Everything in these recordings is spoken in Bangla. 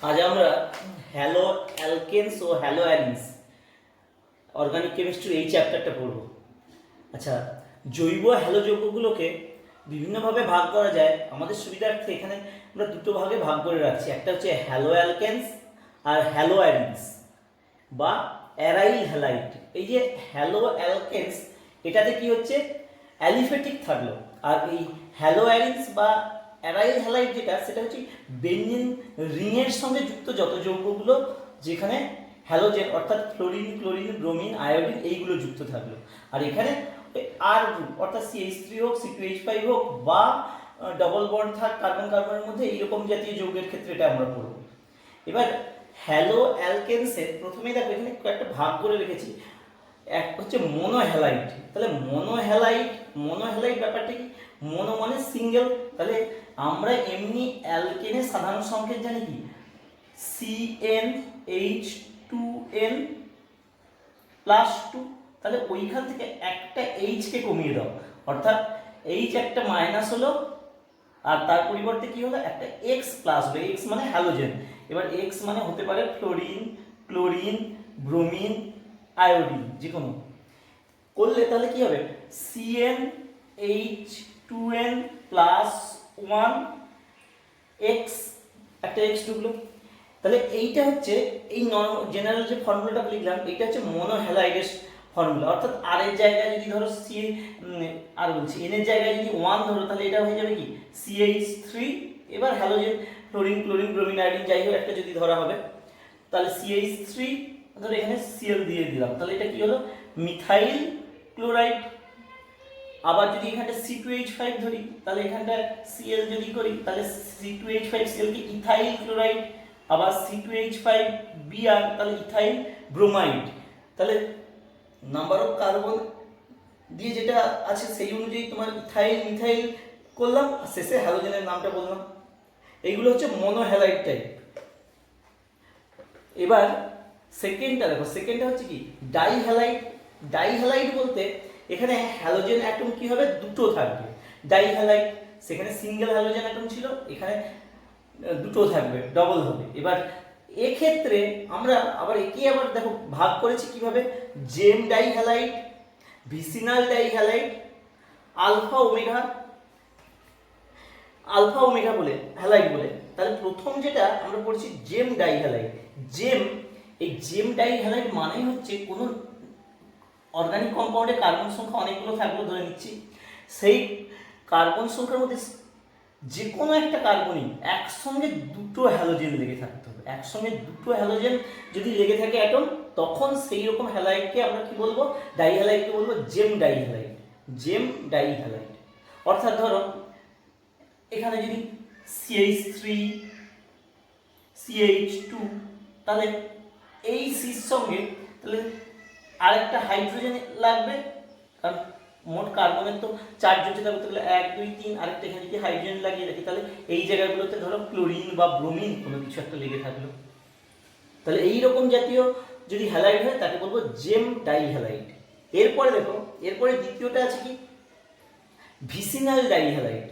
আজ আমরা হ্যালো অ্যালকেনস ও হ্যালো অ্যালিনস অর্গানিক কেমিস্ট্রি এই চ্যাপ্টারটা পড়ব। আচ্ছা, জৈব হ্যালো যৌগগুলোকে বিভিন্নভাবে ভাগ করা যায়। আমাদের সুবিধার্থে এখানে আমরা দুটো ভাগে ভাগ করে রাখছি, একটা হচ্ছে হ্যালো অ্যালকেনস আর হ্যালো অ্যালিনস বা অ্যারাইল হ্যালাইড। এই যে হ্যালো অ্যালকেনস, এটাতে কি হচ্ছে অ্যালিফেটিক থাকলো, আর এই হ্যালো অ্যালিনস বা অ্যারাইল হ্যালাইড যেটা, সেটা হচ্ছে বেঞ্জিন রিংয়ের সঙ্গে যুক্ত যত যৌগগুলো যেখানে হ্যালোজেন অর্থাৎ ফ্লোরিন, ক্লোরিন, ব্রোমিন, আয়োডিন এইগুলো যুক্ত থাকলো। আর এখানে আর গ্রুপ অর্থাৎ CH3 হোক, C2H5 হোক বা ডবল বন্ড থাক কার্বন কার্বনের মধ্যে, এইরকম জাতীয় যৌগের ক্ষেত্রে এটা আমরা পড়ব। এবার হ্যালো অ্যালকেনসের প্রথমেই দেখো এখানে কয়েকটা ভাগ করে রেখেছি। এক হচ্ছে মোনোহ্যালাইড। তাহলে মোনোহ্যালাইড ব্যাপারটা কি? মোনো মানে সিঙ্গেল। তাহলে আমরা এমনি অ্যালকেনের সাধারণ সংকেত জানি কি? CnH2n+2। তাহলে ওইখান থেকে একটা H কে কমিয়ে দাও, অর্থাৎ H একটা মাইনাস হলো আর তার পরিবর্তে কি হলো, একটা X প্লাস হলো। X মানে হ্যালোজেন। এবার X মানে হতে পারে ফ্লোরিন, ক্লোরিন, ব্রোমিন, আয়োডিন, যে কোনো করলে তাহলে কি হবে, CnH2n+1 X, একটা X ঢুকলো। তাহলে এইটা হচ্ছে এই জেনারেল যে ফর্মুলাটা লিখলাম, এইটা হচ্ছে মোনোহ্যালাইডের ফর্মুলা। অর্থাৎ আর এর জায়গায় যদি ধরো আর বলছি এন এর জায়গায় যদি 1 ধরো, তাহলে এটা হয়ে যাবে কি CH3। এবার halogen fluorine, chlorine, bromine, iodine যাই হোক একটা যদি ধরা হবে, তাহলে CH3 ধরো এখানে Cl দিয়ে দিলাম, তাহলে এটা কি হলো, মিথাইল ক্লোরাইড। আবার যদি এখানটা C2H5 ধরি, তাহলে এখানটা Cl যদি করি, তাহলে C2H5Cl কি ইথাইল ক্লোরাইড। আবার C2H5Br, তাহলে ইথাইল ব্রোমাইড। তাহলে নাম্বার অফ কার্বন দিয়ে যেটা আছে সেই অনুযায়ী তোমার ইথাইল মিথাইল করলাম, আর শেষে হ্যালোজেনের নামটা বললাম। এইগুলো হচ্ছে মোনোহ্যালাইড টাইপ। এবার সেকেন্ডটা দেখো, সেকেন্ডটা হচ্ছে কি ডাইহ্যালাইড। ডাইহ্যালাইড বলতে এখানে হ্যালোজেন অ্যাটম কি হবে, দুটো থাকবে। ডাইহ্যালাইড, সেখানে সিঙ্গেল হ্যালোজেন অ্যাটম ছিল, এখানে দুটো থাকবে, ডবল হবে। এবার এক্ষেত্রে আমরা আবার একে আবার দেখো ভাগ করেছি কিভাবে, জেম dihalide, vicinal dihalide, alpha omega বলে হ্যালাইড বলে। তাহলে প্রথম যেটা আমরা পড়ছি জেম ডাইহ্যালাইড। এই জেম ডাইহ্যালাইড মানেই হচ্ছে কোনো অর্গানিক কম্পাউন্ডে কার্বন সংখ্যা অনেকগুলো থাকলো ধরে নিচ্ছি, সেই কার্বন সংখ্যার মধ্যে যে কোনো একটা কার্বনই একসঙ্গে দুটো হ্যালোজেন লেগে থাকতে হবে। একসঙ্গে দুটো হ্যালোজেন যদি লেগে থাকে অ্যাটম, তখন সেই রকম হ্যালাইডকে আমরা কি বলবো, ডাইহ্যালাইডকে বলবো জেম ডাইহ্যালাইড। জেম ডাইহ্যালাইড অর্থাৎ ধরো এখানে যদি CH3 CH2, তাহলে এই সির সঙ্গে তাহলে আরেকটা হাইড্রোজেন লাগবে, কারণ মোট কার্বনের তো চার্জ যেটা করতে গেলে 1 2 3, আরেকটা এখানে যদি হাইড্রোজেন লাগিয়ে রাখি, তাহলে এই জায়গাগুলোতে ধরো ক্লোরিন বা ব্রোমিন কোনো কিছু একটা লেগে থাকলো। তাহলে এই রকম জাতীয় যদি হ্যালাইড হয় তাকে বলবো জেম ডাইহ্যালাইড। এরপরে দেখো, এরপরে দ্বিতীয়টা আছে কি ভিসিনাল ডাইহ্যালাইড।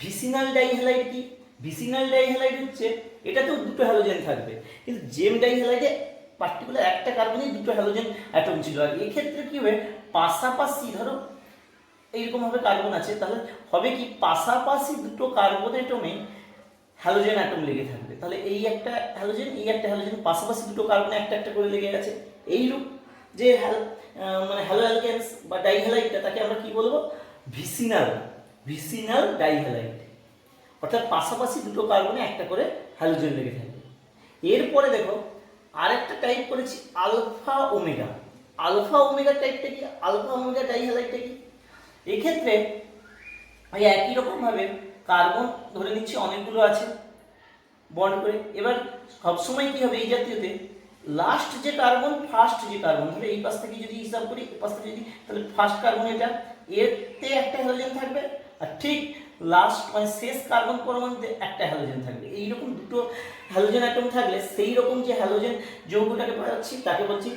ভিসিনাল ডাইহ্যালাইড কি? ভিসিনাল ডাইহ্যালাইড হচ্ছে এটাতেও দুটো হ্যালোজেন থাকবে, কিন্তু জেম ডাইহ্যালাইডে পার্টিকুলার একটা কার্বনেই দুটো হ্যালোজেন অ্যাটম ছিল। আর এক্ষেত্রে কি হবে, পাশাপাশি ধরো এইরকম ভাবে কার্বন আছে, তাহলে হবে কি পাশাপাশি দুটো কার্বন অ্যাটমে হ্যালোজেন অ্যাটম লেগে থাকবে। তাহলে এই একটা হ্যালোজেন, এই একটা হ্যালোজেন, পাশাপাশি দুটো কার্বন একটা একটা করে লেগে গেছে। এইরূপ যে মানে হ্যালো অ্যালকেনস বা ডাইহ্যালাইডটা, তাকে আমরা কি বলবো, ভিসিনাল ডাইহ্যালাইড। অর্থাৎ পাশাপাশি দুটো কার্বনে একটা করে হ্যালোজেন লেগে থাকবে। এরপরে দেখো আরেকটা টাইপ করেছি আলফা ওমেগা। আলফা ওমেগা টাইপটা কি, আলফা ওমেগা ডাইহ্যালাইডটা কি? এক্ষেত্রে ওই একই রকম ভাবে কার্বন ধরে নিচ্ছি অনেকগুলো আছে বন্ড করে। এবার সবসময় কি হবে এই জাতীয়তে, লাস্ট যে কার্বন, ফার্স্ট যে কার্বন, ধরে এই পাশ থেকে যদি হিসাব করি, এই পাশ থেকে যদি, তাহলে ফার্স্ট কার্বন এটা, এতে একটা হ্যালোজেন থাকবে, আর ঠিক লাস্ট মানে শেষ কার্বন পরমাণুতে একটা হ্যালোজেন থাকবে। এইরকম দুটো হ্যালোজেন অ্যাটম থাকলে সেই রকম যে হ্যালোজেন যৌগটাকে পাচ্ছি তাকে বলছি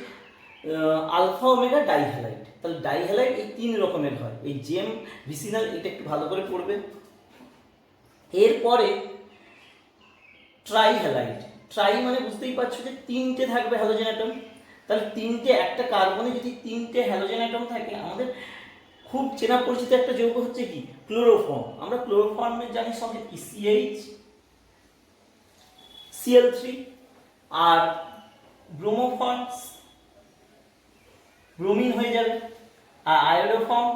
আলফা ওমেগা ডাইহ্যালাইড। তাহলে ডাইহ্যালাইড এই তিন রকমের হয়। এই জেম, ভিসিনাল, এটা একটু ভালো করে পড়বে। এরপরে ট্রাইহ্যালাইড। ট্রাই মানে বুঝতেই পারছো যে তিনটে থাকবে হ্যালোজেন অ্যাটম। তাহলে তিনটে, একটা কার্বনে যদি তিনটে হ্যালোজেন অ্যাটম থাকে, আমাদের খুব চেনা পরিচিত একটা যৌগ হচ্ছে কি ক্লোরোফর্ম। আমরা ক্লোরোফর্মের জানি সঙ্গে কি CH Cl3, আর ব্রোমোফর্ম ব্রোমিন হয়ে যাবে, আর আয়োডোফর্ম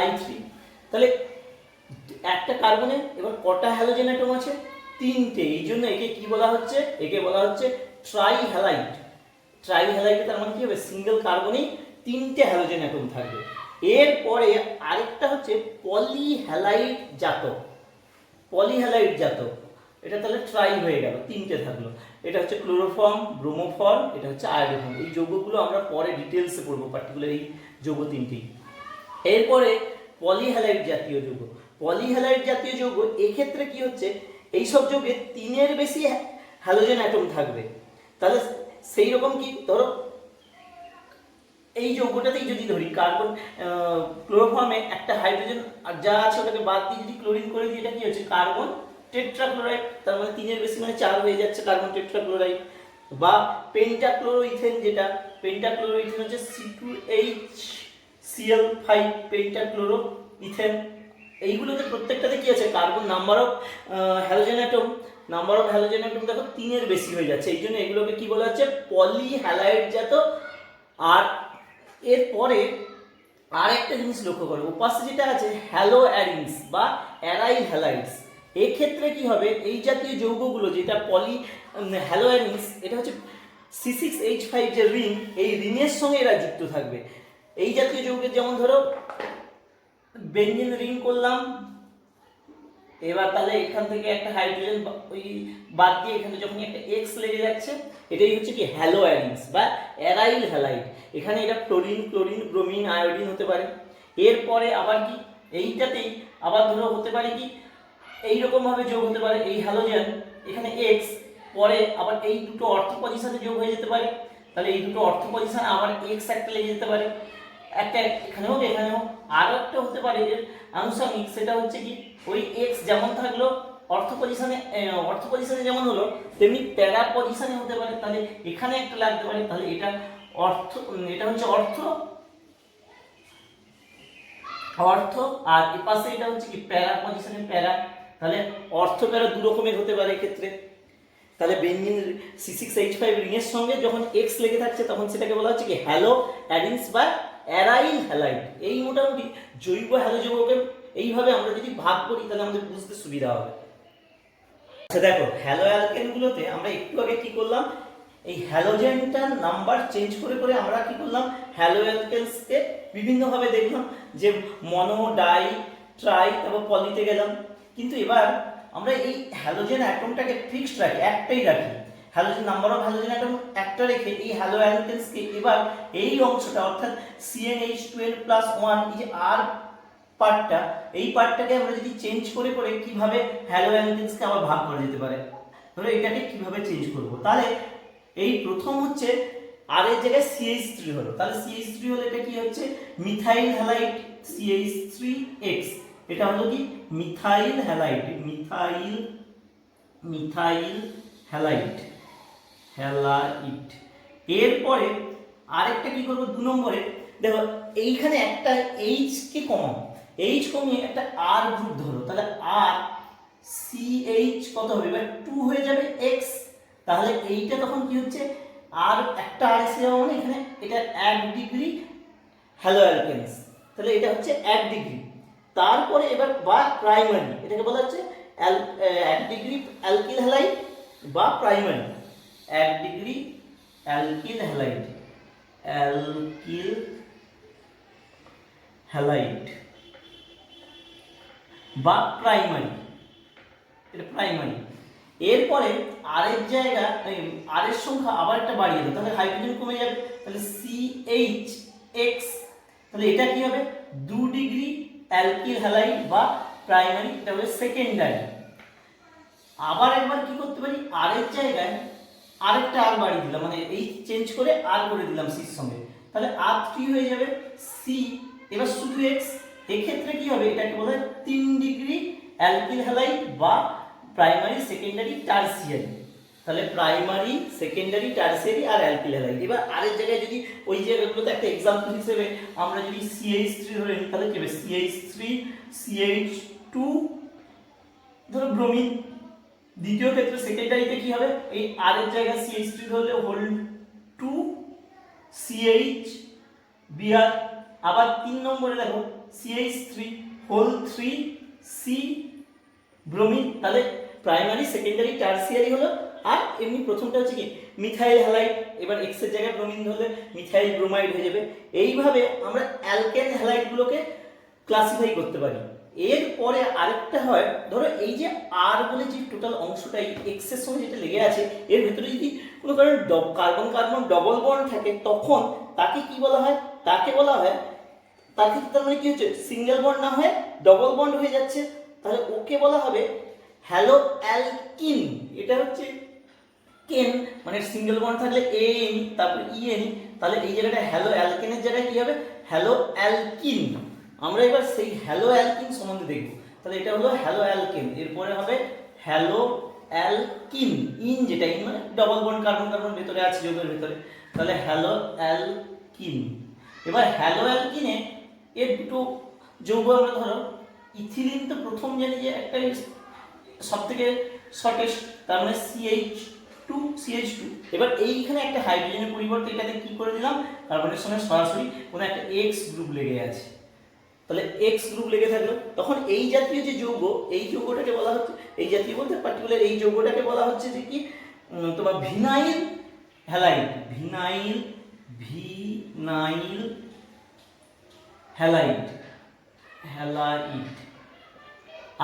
I3। তাহলে একটা কার্বনে এবার কটা হ্যালোজেন অ্যাটম আছে? তিনটে। এই জন্য একে কি বলা হচ্ছে? একে বলা হচ্ছে ট্রাই হ্যালাইড। ট্রাই হ্যালাইডে তার মানে কি হবে? সিঙ্গেল কার্বনেই তিনটে হ্যালোজেন অ্যাটম থাকবে। এরপরে আরেকটা হচ্ছে পলিহ্যালাইড জাতক। পলিহ্যালাইড জাতক, এটা তাহলে ট্রাই হয়ে গেল, তিনটে থাকলো। এটা হচ্ছে ক্লোরোফর্ম, ব্রোমোফর্ম, এটা হচ্ছে আয়োডোফর্ম। এই যৌগগুলো আমরা পরে ডিটেলসে পড়বো, পার্টিকুলার এই যৌগ তিনটি। এরপরে পলিহ্যালাইড জাতীয় যৌগ। পলিহ্যালাইড জাতীয় যৌগ এক্ষেত্রে কি হচ্ছে? এইসব যৌগে তিনের বেশি হ্যালোজেন অ্যাটম থাকবে। তাহলে সেই রকম কি, ধরো এই যৌগটাতেই যদি ধরি কার্বন, ক্লোরোফর্মে একটা হাইড্রোজেন আর যা আছে ওটাকে বাদ দিয়ে যদি ক্লোরিন করে দিই, এটা কি হচ্ছে? Carbon tetrachloride. তার মানে তিনের বেশি মানে 4 হয়ে যাচ্ছে কার্বন টেট্রাক্লোরাইড। বা পেন্টাক্লোরোইথেন, যেটা পেন্টাক্লোরোইথেন হচ্ছে C2HCl5 পেন্টাক্লোরোইথেন। এইগুলোতে প্রত্যেকটাতে কি আছে? Carbon number of halogen atom, number of halogen atom দেখো তিনের বেশি হয়ে যাচ্ছে। এই জন্য এগুলোকে কি বলা হচ্ছে? পলিহ্যালাইড জাত। আর এরপরে আর একটা জিনিস লক্ষ্য করো, উপাশে যেটা আছে হ্যালো অ্যারিনস বা অ্যারাইল হ্যালাইডস। এক্ষেত্রে কি হবে? এই জাতীয় যৌগগুলো যেটা পলি হ্যালো অ্যারিনস, এটা হচ্ছে C6H5 যে রিং, এই রিংয়ের সঙ্গে এরা যুক্ত থাকবে। এই জাতীয় যৌগের যেমন ধরো বেঞ্জিন রিং করলাম, এবার তাহলে এখান থেকে একটা হাইড্রোজেন ওই বাদ দিয়ে এখানে যখন একটা এক্স লেগে যাচ্ছে, এটাই হচ্ছে কি হ্যালো অ্যারিনস বা অ্যারাইল হ্যালাইড। এখানে এটা ফ্লোরিন, ক্লোরিন, ব্রোমিন, আয়োডিন হতে পারে। এরপরে আবার কি এইটাতেই আবার ধরো হতে পারে কি এইরকম ভাবে যোগ হতে পারে, এই হ্যালোজেন এখানে এক্স, পরে আবার এই দুটো অর্থ পজিশনে যোগ হয়ে যেতে পারে। তাহলে এই দুটো অর্থ পজিশনে আবার এক্স একটা লেগে যেতে পারে, একটা এখানে হোক এখানে হোক। আরও একটা হতে পারে এর আনুষঙ্গিক, সেটা হচ্ছে কি ওই এক্স যেমন থাকলো অর্থ পজিশনে যেমন হলো, তেমনি প্যারা পজিশনে হতে পারে। তাহলে এখানে একটা লাগতে পারে, তাহলে এটা এটা হচ্ছে অর্থ, আর এ পাশে এটা হচ্ছে কি প্যারা পজিশনে প্যারা। তাহলে অর্থ প্যারা দু রকমের হতে পারে এক্ষেত্রে। তাহলে বেঞ্জিন C6H5 রিং এর সঙ্গে যখন এক্স লেগে থাকছে, তখন সেটাকে বলা হচ্ছে কি হ্যালো অ্যারিনস বা অ্যারাইল হ্যালাইড। এই মোটামুটি জৈব হ্যালোযৌগকে এইভাবে আমরা যদি ভাগ করি, তাহলে আমাদের বুঝতে সুবিধা হবে। আচ্ছা দেখো, হ্যালো অ্যালকেনগুলোতে আমরা একটু আগে কি করলাম? এই হ্যালোজেনটার নাম্বার চেঞ্জ করে করে আমরা কি করলাম? হ্যালো অ্যালকেনসকে বিভিন্নভাবে দেখলাম, যে মনো, ডাই, ট্রাই, তারপর পলিতে গেলাম। কিন্তু এবার আমরা এই হ্যালোজেন অ্যাটমটাকে ফিক্সড রাখি, একটাই রাখি। Halogen number of halogen atom একটা রেখে এই হ্যালো অ্যালকেনসকে এবার এই অংশটা অর্থাৎ CnH2n+1, এই যে আর পার্টটা, এই পার্টটাকে আমরা যদি চেঞ্জ করে করে কিভাবে হ্যালো অ্যালকেনসকে আবার ভাগ করা যেতে পারে, ধরো এটাকে কিভাবে চেঞ্জ করব। তাহলে এই প্রথম হচ্ছে আর এর জায়গায় CH3 হলো, তাহলে CH3 হলে এটা কি হচ্ছে? Methyl halide CH3X। এটা হলো কি মিথাইল হ্যালাইড, মিথাইল হ্যালাইড। এরপরে আরেকটা কি করবো? 2 নম্বরে দেখো এইখানে একটা H কে কমাবো, H কমিয়ে একটা R গ্রুপ ধরো, তাহলে R CH কত হবে? এবার 2 হয়ে যাবে X। তাহলে এইটা তখন কি হচ্ছে? আর একটা আর এসে যাওয়া মানে এখানে এটা 1 ডিগ্রি হ্যালো অ্যালকেনস, তাহলে এটা হচ্ছে 1 ডিগ্রি। তারপরে এবার বা প্রাইমারি, এটাকে বলা হচ্ছে 1 ডিগ্রি অ্যালকিল হ্যালাইড বা প্রাইমারি 1 ডিগ্রি অ্যালকিল হ্যালাইড বা প্রাইমারি, এটা প্রাইমারি। এরপরে আর এর জায়গা আর এর সংখ্যা আবার একটা বাড়িয়ে দেবো, তাহলে হাইড্রোজেন কমে যাবে, তাহলে CHX। তাহলে এটা কি হবে? 2 ডিগ্রি অ্যালকিল হ্যালাইড বা প্রাইমারি, এটা হবে সেকেন্ডারি। আবার একবার কি করতে পারি? আর এর জায়গায় আরেকটা আর বাড়িয়ে দিলাম, মানে এই চেঞ্জ করে আর করে দিলাম সির সঙ্গে, তাহলে R3 হয়ে যাবে C, এবার শুধু X। এক্ষেত্রে কি হবে? এটাকে বলা হয় 3 ডিগ্রি অ্যালকিল হ্যালাইড বা প্রাইমারি, সেকেন্ডারি, টারসিয়ারি। তাহলে প্রাইমারি, সেকেন্ডারি, টারসিয়ারি আর অ্যালকিল হ্যালাইড। এবার আরেক জায়গায় যদি ওই জায়গাগুলোতে একটা এক্সাম্পল হিসেবে আমরা যদি CH3 ধরে নিই, তাহলে কি হবে CH3 CH2 ধরো ব্রোমিন। দ্বিতীয় ক্ষেত্রে সেকেন্ডারিতে কি হবে, এই আরেক জায়গায় CH3 ধরলে হোল 2 CH Br। আবার 3 নম্বরে দেখো CH3 হোল 3 C ব্রোমিন। তাহলে প্রাইমারি, সেকেন্ডারি, টারসিয়ারি হলো। আর এমনি প্রথমটা হচ্ছে কি মিথাইল হ্যালাইড। এবার এক্স এর জায়গায় ব্রোমিন ধরলে মিথাইল ব্রোমাইড হয়ে যাবে। এইভাবে আমরা অ্যালকেন হ্যালাইডগুলোকে ক্লাসিফাই করতে পারি। এরপরে আরেকটা হয়, ধরো এই যে আর বলে যে টোটাল অংশটাই এক্স এর সঙ্গে যেটা লেগে আছে, এর ভেতরে যদি কোনো কারণে কার্বন কার্বন ডবল বন্ড থাকে, তখন তাকে কি বলা হয়, তাকে বলা হয়, তার ক্ষেত্রে তার মানে কি হচ্ছে সিঙ্গেল বন্ড না হয়ে ডবল বন্ড হয়ে যাচ্ছে, তাহলে ওকে বলা হবে হ্যালো অ্যালকিন। এটা হচ্ছে কেন মানে সিঙ্গেল বন্ড থাকলে এন তারপর ইএন, তাহলে এই জায়গাটা হ্যালো অ্যালকেনের জায়গায় কি হবে হ্যালো অ্যালকিন। আমরা এবার সেই হ্যালো অ্যালকিন সম্বন্ধে দেখব। তাহলে এটা হলো হ্যালো অ্যালকেন, এরপরে হবে হ্যালো অ্যালকিন। ইন যেটা ইন মানে ডবল বন্ড কার্বন কার্বন ভেতরে আছে যৌগের ভেতরে, তাহলে হ্যালো অ্যালকিন। এবার হ্যালো অ্যালকিনে এর দুটো যৌগ আমরা ধরো ইথিলিন তো প্রথম জানি যে একটা সব থেকে শর্টেস্ট, তার মানে CH2। এবার এইখানে একটা হাইড্রোজেনের পরিবর্তে এটাতে কি করে দিলাম, কার্বনের সঙ্গে সরাসরি কোনো একটা X গ্রুপ লেগে আছে। তাহলে X গ্রুপ লেগে থাকলো, তখন এই জাতীয় যে যৌগ, এই যৌগটাকে বলা হচ্ছে, এই জাতীয় বলতে পার্টিকুলার এই যৌগটাকে বলা হচ্ছে যে কি তোমার ভিনাইল হ্যালাইড। Vinyl halide.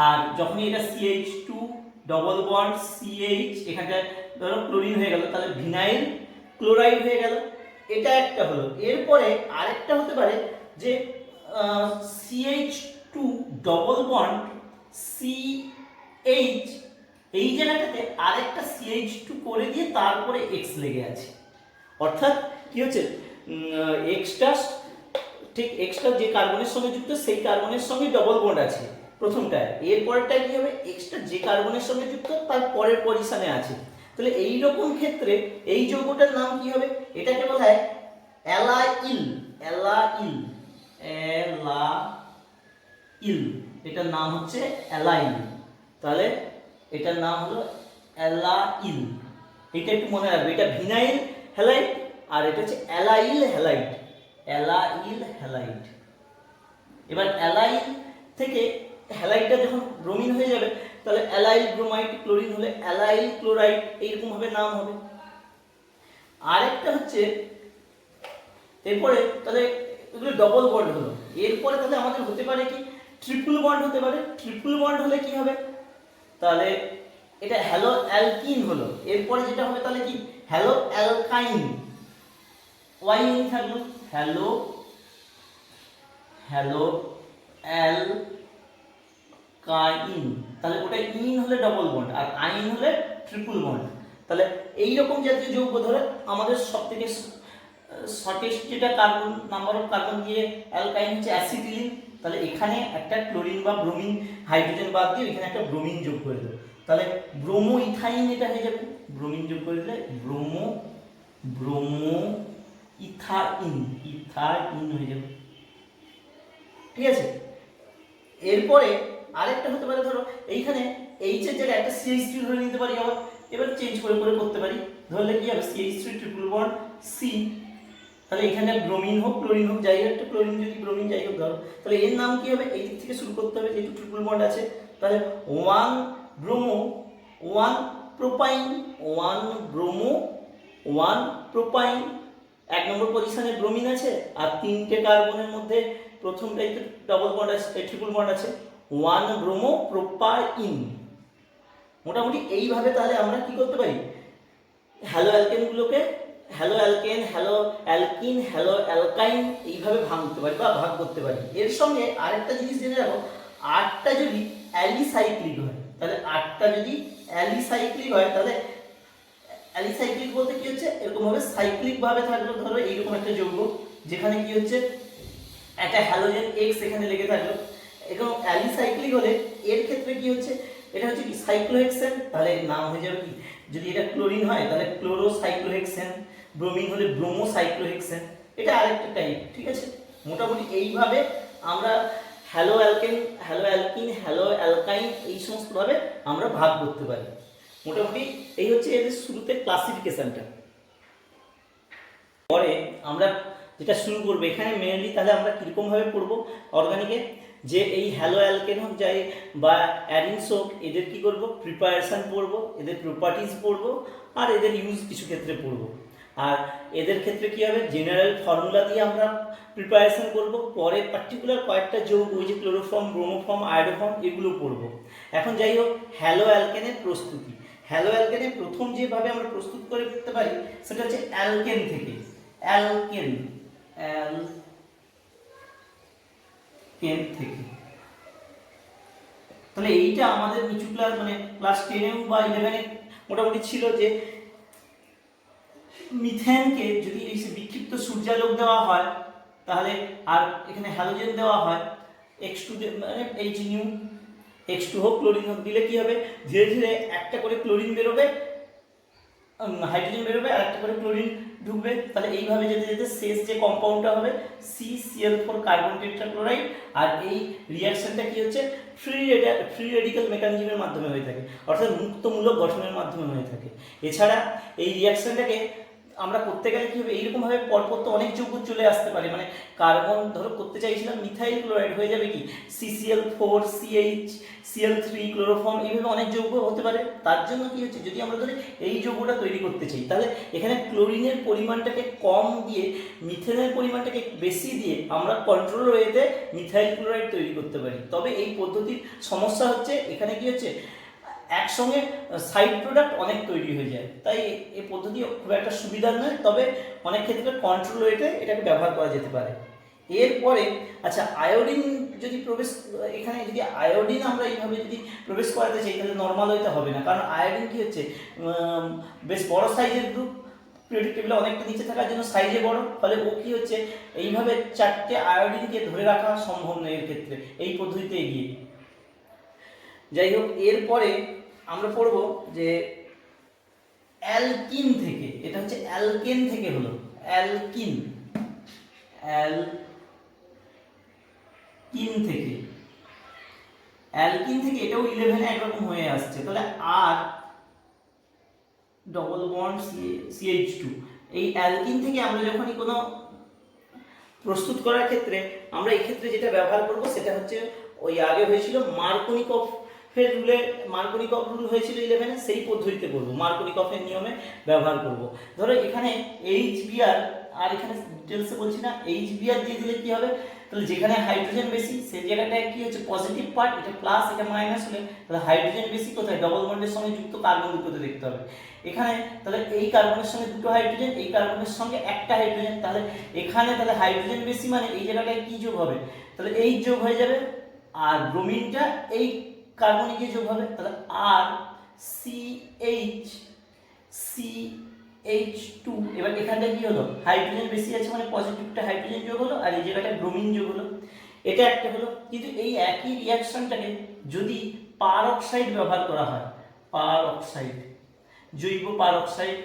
আর যখনই এটা CH2 ডবল বন্ড CH, এখানটা ধরো ক্লোরিন হয়ে গেল, তাহলে ভিনাইল ক্লোরাইড হয়ে গেল। এটা একটা হলো। এরপরে আরেকটা হতে পারে যে CH2 ডবল বন্ড CH, এই জায়গাটাতে আরেকটা CH2 করে দিয়ে তারপরে X লেগে আছে। অর্থাৎ কি হচ্ছে এক্সটা ঠিক এক্সটা যে কার্বনের সঙ্গে যুক্ত সেই কার্বনের সঙ্গে ডবল বন্ড আছে প্রথমটায়, এরপরটা কি হবে এক্সটা যে কার্বনের সঙ্গে যুক্ত তার পরের পজিশনে আছে। তাহলে এই রকম ক্ষেত্রে এই যৌগটার নাম কি হবে, এটাকে বলা হয় অ্যালাইল। এটার নাম হচ্ছে অ্যালাইল। তাহলে এটার নাম হলো অ্যালাইল। এটা একটু মনে রাখবে, এটা ভিনাইল হ্যালাইড আর এটা হচ্ছে অ্যালাইল হ্যালাইড। এবার অ্যালাইল থেকে হ্যালাইডটা যখন ব্রোমিন হয়ে যাবে, তাহলে অ্যালাইল ব্রোমাইড, ক্লোরিন হলে অ্যালাইল ক্লোরাইড, এইরকম ভাবে নাম হবে। আরেকটা হচ্ছে এরপরে তাহলে এগুলো ডবল বন্ড হলো। এরপরে তাহলে আমাদের হতে পারে কি ট্রিপল বন্ড হতে পারে। ট্রিপল বন্ড হলে কি হবে, তাহলে এটা হ্যালো অ্যালকিন হলো। এরপরে যেটা হবে তাহলে কি হ্যালো অ্যালকাইন। ওয়াই থাকলো হ্যালো অ্যালকাইন। তাহলে ওটা ইন হলে ডবল বন্ড আর আইন হলে ট্রিপল বন্ড। তাহলে এই রকম জাতীয় যৌগ ধরে আমাদের সবথেকে শর্টেস্ট যেটা কার্বন নাম্বার অফ কার্বন দিয়ে অ্যালকাইন হচ্ছে অ্যাসিটিলিন। তাহলে এখানে একটা ক্লোরিন বা ব্রোমিন হাইড্রোজেন বাদ দিয়ে এখানে একটা ব্রোমিন যোগ করে দেবো, তাহলে ব্রোমো ইথাইন এটা হয়ে যাবে। ব্রোমিন যোগ করে দিলে ব্রোমো ইথাইন হয়ে যাবে। ঠিক আছে। এরপরে আরেকটা হতে পারে, ধরো এইখানে এইচ এর জায়গায় একটা CH3 ধরে নিতে পারি, আবার এবার চেঞ্জ করে করে করতে পারি। ধরলে কি হবে CH3 ট্রিপল বন্ড C। তাহলে এখানে ব্রোমিন হোক ক্লোরিন হোক যাই হোক, একটা ক্লোরিন যদি ব্রোমিন যাই হোক ধরো, তাহলে এর নাম কি হবে, এই দিক থেকে শুরু করতে হবে যেহেতু ট্রিপল বন্ড আছে। তাহলে 1 ব্রোমো 1 প্রোপাইন, 1 ব্রোমো 1 প্রোপাইন। এক নম্বর পজিশনে ব্রোমিন আছে আর তিনটে কার্বনের মধ্যে প্রথমটাই তো ডবল বন্ড আছে, ট্রিপল বন্ড আছে, 1 ব্রোমো প্রোপাইন। মোটামুটি এইভাবে তাহলে আমরা কি করতে পারি, হ্যালো অ্যালকেনগুলোকে halo alkane, halo alkene, halo alkyne এইভাবে ভাঙতে পারি বা ভাগ করতে পারি। এর সঙ্গে আরেকটা জিনিস জেনে রাখো, 8টা যদি অ্যালিসাইক্লিক হয়, তাহলে 8টা যদি অ্যালিসাইক্লিক হয়, তাহলে অ্যালিসাইক্লিক বলতে কি হচ্ছে এরকম ভাবে সাইক্লিক ভাবে থাকলো। ধরো এইরকম একটা যৌগ যেখানে কি হচ্ছে একটা হ্যালোজেন X এখানে লেগে থাকলো, এরকম অ্যালিসাইক্লিক হলে এর ক্ষেত্রে কি হচ্ছে এটা হচ্ছে কি সাইক্লোহেক্সেন, তাহলে নাম হয়ে যাবে কি, যদি এটা ক্লোরিন হয় তাহলে ক্লোরোসাইক্লোহেক্সেন, ব্রোমিন হলে ব্রোমোসাইক্লোহেক্সেন, এটা আরেকটা টাইপ। ঠিক আছে, মোটামুটি এইভাবে আমরা hello alkane, halo alkene, halo অ্যালকাইন এই সমস্তভাবে আমরা ভাগ করতে পারি। মোটামুটি এই হচ্ছে এদের শুরুতে ক্লাসিফিকেশনটা। পরে আমরা যেটা শুরু করবো এখানে মেনলি তাহলে আমরা কীরকমভাবে পড়বো অর্গানিকে, যে এই হ্যালো অ্যালকেন হোক যাই বা অ্যারিনস হোক, এদের কী করবো প্রিপারেশান পড়বো, এদের প্রপার্টিজ পড়বো, আর এদের ইউজ কিছু ক্ষেত্রে পড়বো। আর এদের ক্ষেত্রে কী হবে, জেনারেল ফর্মুলা দিয়ে আমরা প্রিপারেশান করবো, পরে পার্টিকুলার কয়েকটা যৌগ ওই যে ক্লোরোফর্ম, ব্রোমোফর্ম, আয়োডোফর্ম এগুলো পড়বো। এখন যাই হোক, হ্যালো অ্যালকেনের প্রস্তুতি। হ্যালো অ্যালকেনের প্রথম যেভাবে আমরা প্রস্তুত করে ফেলতে পারি সেটা হচ্ছে অ্যালকেন থেকে। অ্যালকেন থেকে, তাহলে এইটা আমাদের নিচু ক্লাস মানে ক্লাস 10 বা 11 মোটামুটি ছিল যে মিথেনকে যদি এই বিক্ষিপ্ত সূর্যালোক দেওয়া হয় তাহলে, আর এখানে হ্যালোজেন দেওয়া হয় X2 মানে H নিউ, X2 হোক ক্লোরিন হোক দিলে কি হবে, ধীরে ধীরে একটা করে ক্লোরিন বেরোবে, হাইড্রোজেন বেরোবে, আর একটা করে ক্লোরিন ঢুকবে, তাহলে এইভাবে যেতে যেতে শেষ যে কম্পাউন্ডটা হবে CCl4 কার্বন টেট্রাক্লোরাইড। আর এই রিঅ্যাকশনটা কি হচ্ছে ফ্রি রেডিক্যাল মেকানিজমের মাধ্যমে হয়ে থাকে, অর্থাৎ মুক্তমূলক গঠনের মাধ্যমে হয়ে থাকে। এছাড়া এই রিঅ্যাকশনটাকে আমরা করতে গেলে কি হবে, এইরকমভাবে পরপর তো অনেক যৌগ চলে আসতে পারে, মানে কার্বন ধরো করতে চাইছিলাম মিথাইল ক্লোরাইড, হয়ে যাবে কি CCl4 CH Cl3 ক্লোরোফর্ম, এইভাবে অনেক যৌগ হতে পারে। তার জন্য কি হচ্ছে, যদি আমরা ধরে এই যৌগটা তৈরি করতে চাই তাহলে এখানে ক্লোরিনের পরিমাণটাকে কম দিয়ে মিথেনের পরিমাণটাকে বেশি দিয়ে আমরা কন্ট্রোল ওয়েতে মিথাইল ক্লোরাইড তৈরি করতে পারি। তবে এই পদ্ধতির সমস্যা হচ্ছে এখানে কি হচ্ছে, একসঙ্গে সাইড প্রোডাক্ট অনেক তৈরি হয়ে যায়, তাই এই পদ্ধতি খুব একটা সুবিধার নয়, তবে অনেক ক্ষেত্রে কন্ট্রোল ওয়েতে এটাকে ব্যবহার করা যেতে পারে। এরপরে আচ্ছা, আয়োডিন যদি প্রবেশ, এখানে যদি আয়োডিন আমরা এইভাবে যদি প্রবেশ করাতে চাই তাহলে নর্মাল ওয়েতে হবে না, কারণ আয়োডিন কি হচ্ছে বেশ বড় সাইজের গ্রুপ, পিরিয়ডিক টেবিলে অনেকটা নিচে থাকার জন্য সাইজে বড়, ফলে ও কি হচ্ছে এইভাবে চারটে আয়োডিনকে ধরে রাখা সম্ভব নয় এর ক্ষেত্রে এই পদ্ধতিতে এগিয়ে। যাই হোক, এরপরে আমরা পড়ব যে অ্যালকিন থেকে, এটা হচ্ছে অ্যালকেন থেকে হলো অ্যালকিন, অ্যালকিন থেকে, অ্যালকিন থেকে এটাও 11 একরকম হয়ে আসছে, তাহলে আর ডবল বন্ড CH2, এই অ্যালকিন থেকে আমরা যখনই কোনো প্রস্তুত করার ক্ষেত্রে আমরা এই ক্ষেত্রে যেটা ব্যবহার করব সেটা হচ্ছে ওই আগে হয়েছিল মার্কোনিকফের রুলে, মার্কোনিকফ রুল হয়েছিল 11-এ, সেই পদ্ধতিতে করব, মার্কোনিকফের নিয়মে ব্যবহার করব। ধরো এখানে HBr, আর এখানে ডিটেলসে বলছি না, HBr দিয়ে দিলে কি হবে, তাহলে যেখানে হাইড্রোজেন বেশি সেই জায়গাটায় কি হচ্ছে পজিটিভ পার্ট, এটা প্লাস এটা মাইনাস হলে তাহলে হাইড্রোজেন বেশি কোথায়, ডবল বন্ডের সঙ্গে যুক্ত কার্বন দুটোতে দেখতে হবে। এখানে তাহলে এই কার্বনের সঙ্গে দুটো হাইড্রোজেন, এই কার্বনের সঙ্গে একটা হাইড্রোজেন, তাহলে এখানে তাহলে হাইড্রোজেন বেশি মানে এই জায়গাটায় কি যোগ হবে, তাহলে এই যোগ হয়ে যাবে, আর ব্রোমিনটা এই কার্বনে গিয়ে যোগ হবে, তাহলে আর CH2, এবার এখানটা কি হলো হাইড্রোজেন বেশি আছে মানে পজিটিভটা হাইড্রোজেন যোগ হলো, আর এই জায়গাটায় ব্রোমিন যোগ হলো, এটা একটা হলো। কিন্তু এই একই রিঅ্যাকশনটাকে যদি পার অক্সাইড ব্যবহার করা হয়, পার অক্সাইড, জৈব পার অক্সাইড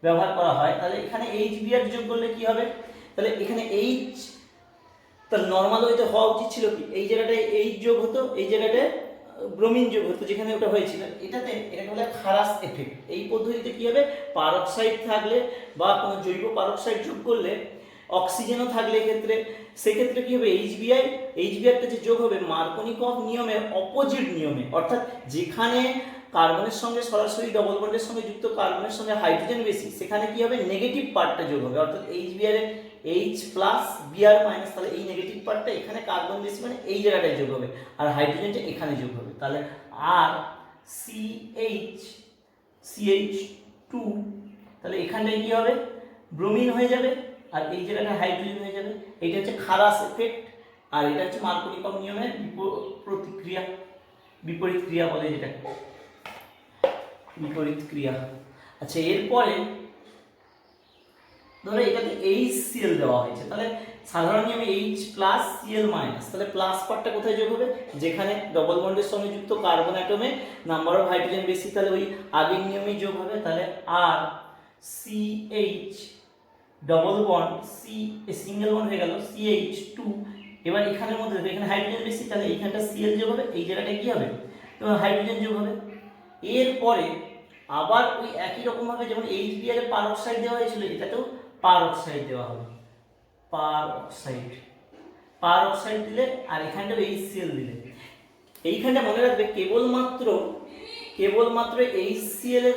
ব্যবহার করা হয়, তাহলে এখানে HBr যোগ করলে কি হবে, তাহলে এখানে H, তাহলে নর্মাল ওইটা হওয়া উচিত ছিল কি, এই জায়গাটায় H যোগ হতো, এই জায়গাটায় ব্রোমিন যোগ হতো যেখানে ওটা হয়েছিল, এটাতে এটাকে বলে খারাস এফেক্ট। এই পদ্ধতিতে কি হবে, পার অক্সাইড থাকলে বা কোনো জৈব পার অক্সাইড যোগ করলে, অক্সিজেনও থাকলে এক্ষেত্রে, সেক্ষেত্রে কি হবে এইচবিআরটা যে যোগ হবে মার্কোনিকফ নিয়মের অপোজিট নিয়মে, অর্থাৎ যেখানে কার্বনের সঙ্গে সরাসরি ডবল বন্ডের সঙ্গে যুক্ত কার্বনের সঙ্গে হাইড্রোজেন বেশি, সেখানে কি হবে নেগেটিভ পার্টটা যোগ হবে, অর্থাৎ এইচবিআর এর H প্লাস Br মাইনাস, তাহলে এই নেগেটিভ পার্টটা এখানে কার্বন বেশি মানে এই জায়গাটায় যোগ হবে, আর হাইড্রোজেনটা এখানে যোগ হবে, তাহলে আর CH2, তাহলে এখানটায় কি হবে ব্রোমিন হয়ে যাবে, আর এই জায়গাটা হাইড্রোজেন হয়ে যাবে। এইটা হচ্ছে খারাস এফেক্ট, আর এটা হচ্ছে মার্কোনিকফ নিয়মের প্রতিক্রিয়া, বিপরীত ক্রিয়া বলে যেটা, বিপরীত ক্রিয়া। আচ্ছা, এরপরে ধরো এটাতে HCl দেওয়া হয়েছে, তাহলে সাধারণ নিয়মে H প্লাস Cl মাইনাস, তাহলে প্লাস পার্টটা কোথায় যোগ হবে, যেখানে ডবল বন্ডের সঙ্গে যুক্ত কার্বন অ্যাটমে নাম্বার অফ হাইড্রোজেন বেশি, তাহলে ওই আগের নিয়মেই যোগ হবে। তাহলে আর CH double bond C single bond হয়ে গেল CH2, এবার এখানের মধ্যে এখানে হাইড্রোজেন বেশি, তাহলে এইখানটা Cl যোগ হবে, এই জায়গাটা কি হবে হাইড্রোজেন যোগ হবে। এরপরে আবার ওই একই রকম ভাবে যেমন HBr এর পার অক্সাইড দেওয়া হয়েছিল, এটাতেও পার অক্সাইড দেওয়া হবে, পার অক্সাইড দিলে আর এখানটা HCl দিলে। এইখানটা মনে রাখবে কেবলমাত্র HCl এর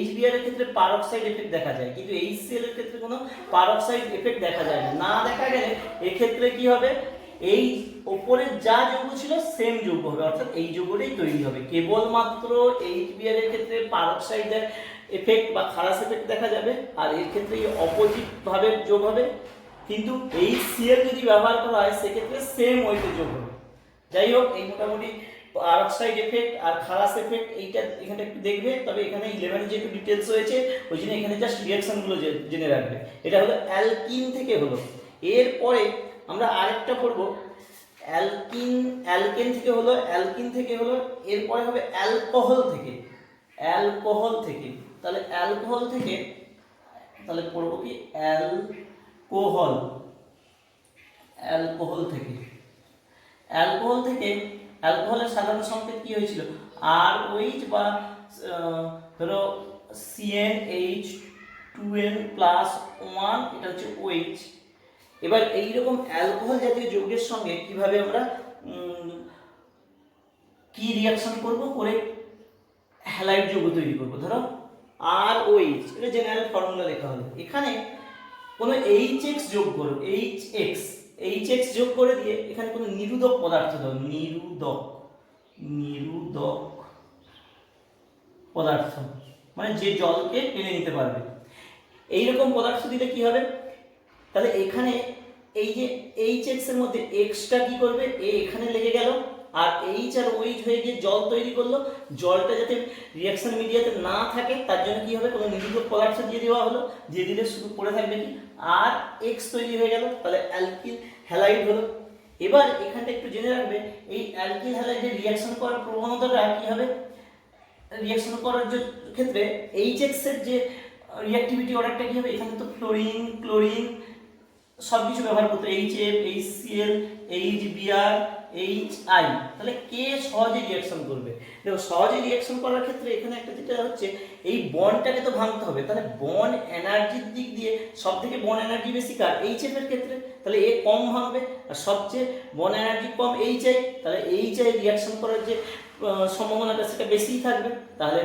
HBr এর ক্ষেত্রে পার অক্সাইড এফেক্ট দেখা যায়, কিন্তু HCl এর ক্ষেত্রে কোনো পার অক্সাইড এফেক্ট দেখা যায় না। না দেখা গেলে এক্ষেত্রে কি হবে, এই উপরের যা যৌগ ছিল সেম যৌগ হবে, অর্থাৎ এই যৌগটাই তৈরি হবে। কেবলমাত্র HBr এর ক্ষেত্রে পার অক্সাইডের এফেক্ট বা খারাস এফেক্ট দেখা যাবে, আর এর ক্ষেত্রে অপোজিট ভাবে যোগ হবে। কিন্তু HCl যদি ব্যবহার করা হয় সেক্ষেত্রে সেম ওয়েতে যোগ হবে। যাই হোক, এই মোটামুটি পার অক্সাইড এফেক্ট আর খারাস এফেক্ট এইটা এখানে একটু দেখবে, তবে এখানে 11 যে একটু ডিটেলস হয়েছে ওই জন্য এখানে জাস্ট রিঅ্যাকশনগুলো জেনে রাখবে। এটা হলো অ্যালকিন থেকে হলো। এরপরে আমরা আরেকটা পড়ব অ্যালকেন থেকে হলো, এরপরে হবে অ্যালকোহল থেকে। তাহলে অ্যালকোহল থেকে তাহলে পড়ব কি অ্যালকোহল থেকে অ্যালকোহলের সাধারণ সংকেত কি হয়েছিল, RH বা ধরো CnH2n+1, এটা হচ্ছে OH। এবার এইরকম অ্যালকোহল জাতীয় যৌগের সঙ্গে কিভাবে আমরা কি রিঅ্যাকশন করব করে হ্যালাইড যৌগ তৈরি করব। ধরো ROH, এটা জেনারেল ফর্মুলা লেখা হলো, এখানে কোনো HX যোগ করো, HX যোগ করে দিয়ে এখানে কোনো নিরোধক পদার্থ দাও, নিরোধক পদার্থ মানে যে জলকে টেনে নিতে পারবে, এইরকম পদার্থ দিলে কি হবে, তাহলে এখানে এই যে HX এর মধ্যে Xটা কি করবে, এখানে লেগে গেল, আর H আর OH হয়ে গিয়ে জল তৈরি করলো। জলটা যাতে রিঅ্যাকশন মিডিয়াতে না থাকে তার জন্য কি হবে, কোনো নিরোধক পদার্থ দিয়ে দেওয়া হলো, দিয়ে দিলে শুধু পড়ে থাকবে কি আর X তৈরি হয়ে গেল, তাহলে অ্যালকিল হ্যালাইড হলো। এবার এখানটা একটু জেনে রাখবে, এই অ্যালকিল হ্যালাইডের রিঅ্যাকশন করার প্রবণতাটা কি হবে, রিঅ্যাকশন করার ক্ষেত্রে HX এর যে রিঅ্যাক্টিভিটি অর্ডারটা কি হবে, এখানে তো ক্লোরিন সব কিছু ব্যবহার করতে, HF, HCl, HBr, HI, তাহলে কে সহজে রিঅ্যাকশন করবে। দেখো সহজে রিঅ্যাকশন করার ক্ষেত্রে এখানে একটা যেটা হচ্ছে, এই বন্ডটাকে তো ভাঙতে হবে, তাহলে বন্ড এনার্জির দিক দিয়ে সব থেকে বন্ড এনার্জি বেশি কার, HF এর ক্ষেত্রে, তাহলে এ কম ভাঙবে, আর সবচেয়ে বন্ড এনার্জি কম HI, তাহলে HI রিঅ্যাকশন করার যে সম্ভাবনাটা সেটা বেশিই থাকবে, তাহলে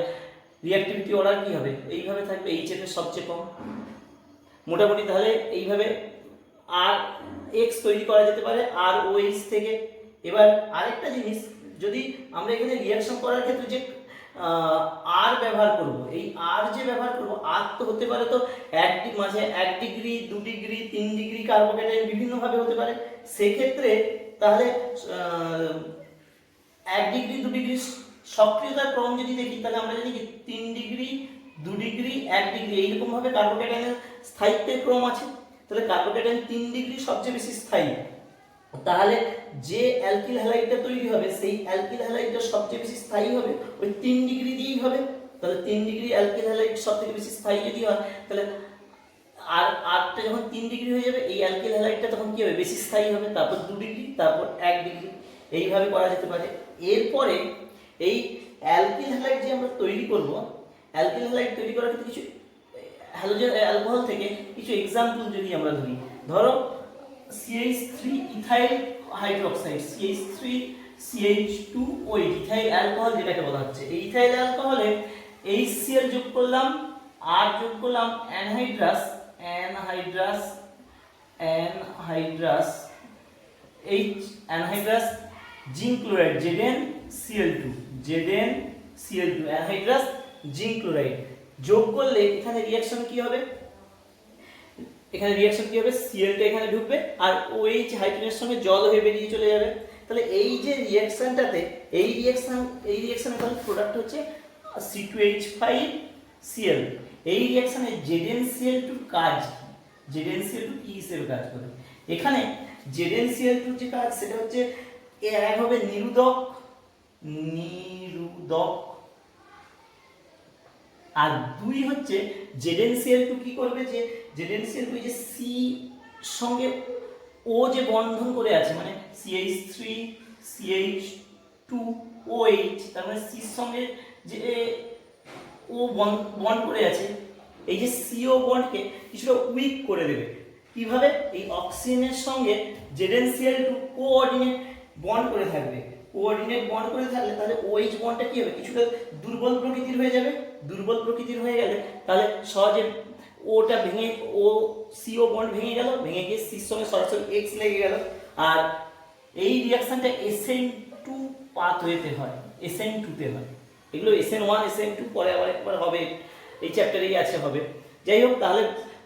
রিঅ্যাক্টিভিটি অর্ডার কি হবে, এইভাবে থাকবে, HF এর সবচেয়ে কম। মোটামুটি তাহলে এইভাবে আর X তৈরি করা যেতে পারে ROH থেকে। এবার আরেকটা জিনিস, যদি আমরা এখানে রিঅ্যাকশন করার ক্ষেত্রে যে আর ব্যবহার করব, এই আর যে ব্যবহার করব, আর তো হতে পারে তো মাঝে 1 ডিগ্রি 2 ডিগ্রি 3 ডিগ্রি কার্বোকেটাইন বিভিন্নভাবে হতে পারে। সেক্ষেত্রে তাহলে 1 ডিগ্রি 2 ডিগ্রি সক্রিয়তার ক্রম যদি দেখি, তাহলে আমরা জানি কি 3 ডিগ্রি 2 ডিগ্রি 1 ডিগ্রি এইরকম ভাবে কার্বোকেটাইনের স্থায়িত্বের ক্রম আছে। তাহলে কার্বোকেটাইন 3 ডিগ্রি সবচেয়ে বেশি স্থায়ী, তাহলে যে অ্যালকিল হ্যালাইডটা তৈরি হবে সেই অ্যালকিল হ্যালাইডটা সবচেয়ে বেশি স্থায়ী হবে ওই 3 ডিগ্রি দিয়েই হবে। তাহলে 3 ডিগ্রি অ্যালকিল হ্যালাইড সবথেকে বেশি স্থায়ী যদি হয়, তাহলে আর আরটা যখন 3 ডিগ্রি হয়ে যাবে, এই অ্যালকিল হ্যালাইডটা তখন কি হবে, বেশি স্থায়ী হবে, তারপর 2 ডিগ্রি, তারপর 1 ডিগ্রি, এইভাবে করা যেতে পারে। এরপরে এই অ্যালকিল হ্যালাইড যে আমরা তৈরি করব, অ্যালকিল হ্যালাইড তৈরি করার ক্ষেত্রে কিছু হ্যালোজেন অ্যালকোহল থেকে কিছু এক্সাম্পল যদি আমরা ধরো CH3 ethyl hydroxide, CH3CH2OH ethyl alcohol যেটাকে বলা হচ্ছে, এই ইথাইল অ্যালকোহলে HCl যোগ করলাম, আর যোগ করলাম anhydrous zinc chloride ZnCl2 anhydrous zinc chloride যোগ করলে এখানে রিঅ্যাকশন কি হবে, Clটা এখানে ঢুকবে আর OH হাইড্রোজেনের সঙ্গে জল হয়ে বেরিয়ে চলে যাবে। তাহলে এই যে রিঅ্যাকশনটাতে এই রিঅ্যাকশনের তাহলে প্রোডাক্ট হচ্ছে C2H5Cl। এই রিঅ্যাকশনে ZnCl2 কাজ কি, ZnCl2 কি হিসেবে কাজ করে, এখানে ZnCl2 যে কাজ সেটা হচ্ছে এক হবে নিরোধক, আর 2 হচ্ছে ZnCl2 কি করবে, যে ZnCl2 যে সি সঙ্গে ও যে বন্ধন করে আছে, মানে CH3 CH2OH, তার মানে সির সঙ্গে যে ও বন্ড করে আছে, এই যে CO বন্ডকে কিছুটা উইক করে দেবে। কিভাবে? এই অক্সিজেনের সঙ্গে ZnCl2 কোঅর্ডিনেট বন্ড করে থাকবে, কোঅর্ডিনেট বন্ড করে থাকলে তাহলে OH বন্ডটা কি হবে, কিছুটা দুর্বল প্রকৃতির হয়ে যাবে। দুর্বল প্রকৃতির হয়ে গেলে তাহলে সহজে ওটা ভেঙে, ও CO বন্ড ভেঙে গেল, ভেঙে গিয়ে সির সঙ্গে সরাসরি X লেগে গেল। আর এই রিঅ্যাকশনটা SN2 পাথওয়েতে হয়, SN2 তে হয়। এগুলো SN1 SN2 পরে আবার একবার হবে, এই চ্যাপ্টারেই আছে হবে। যাই হোক, তাহলে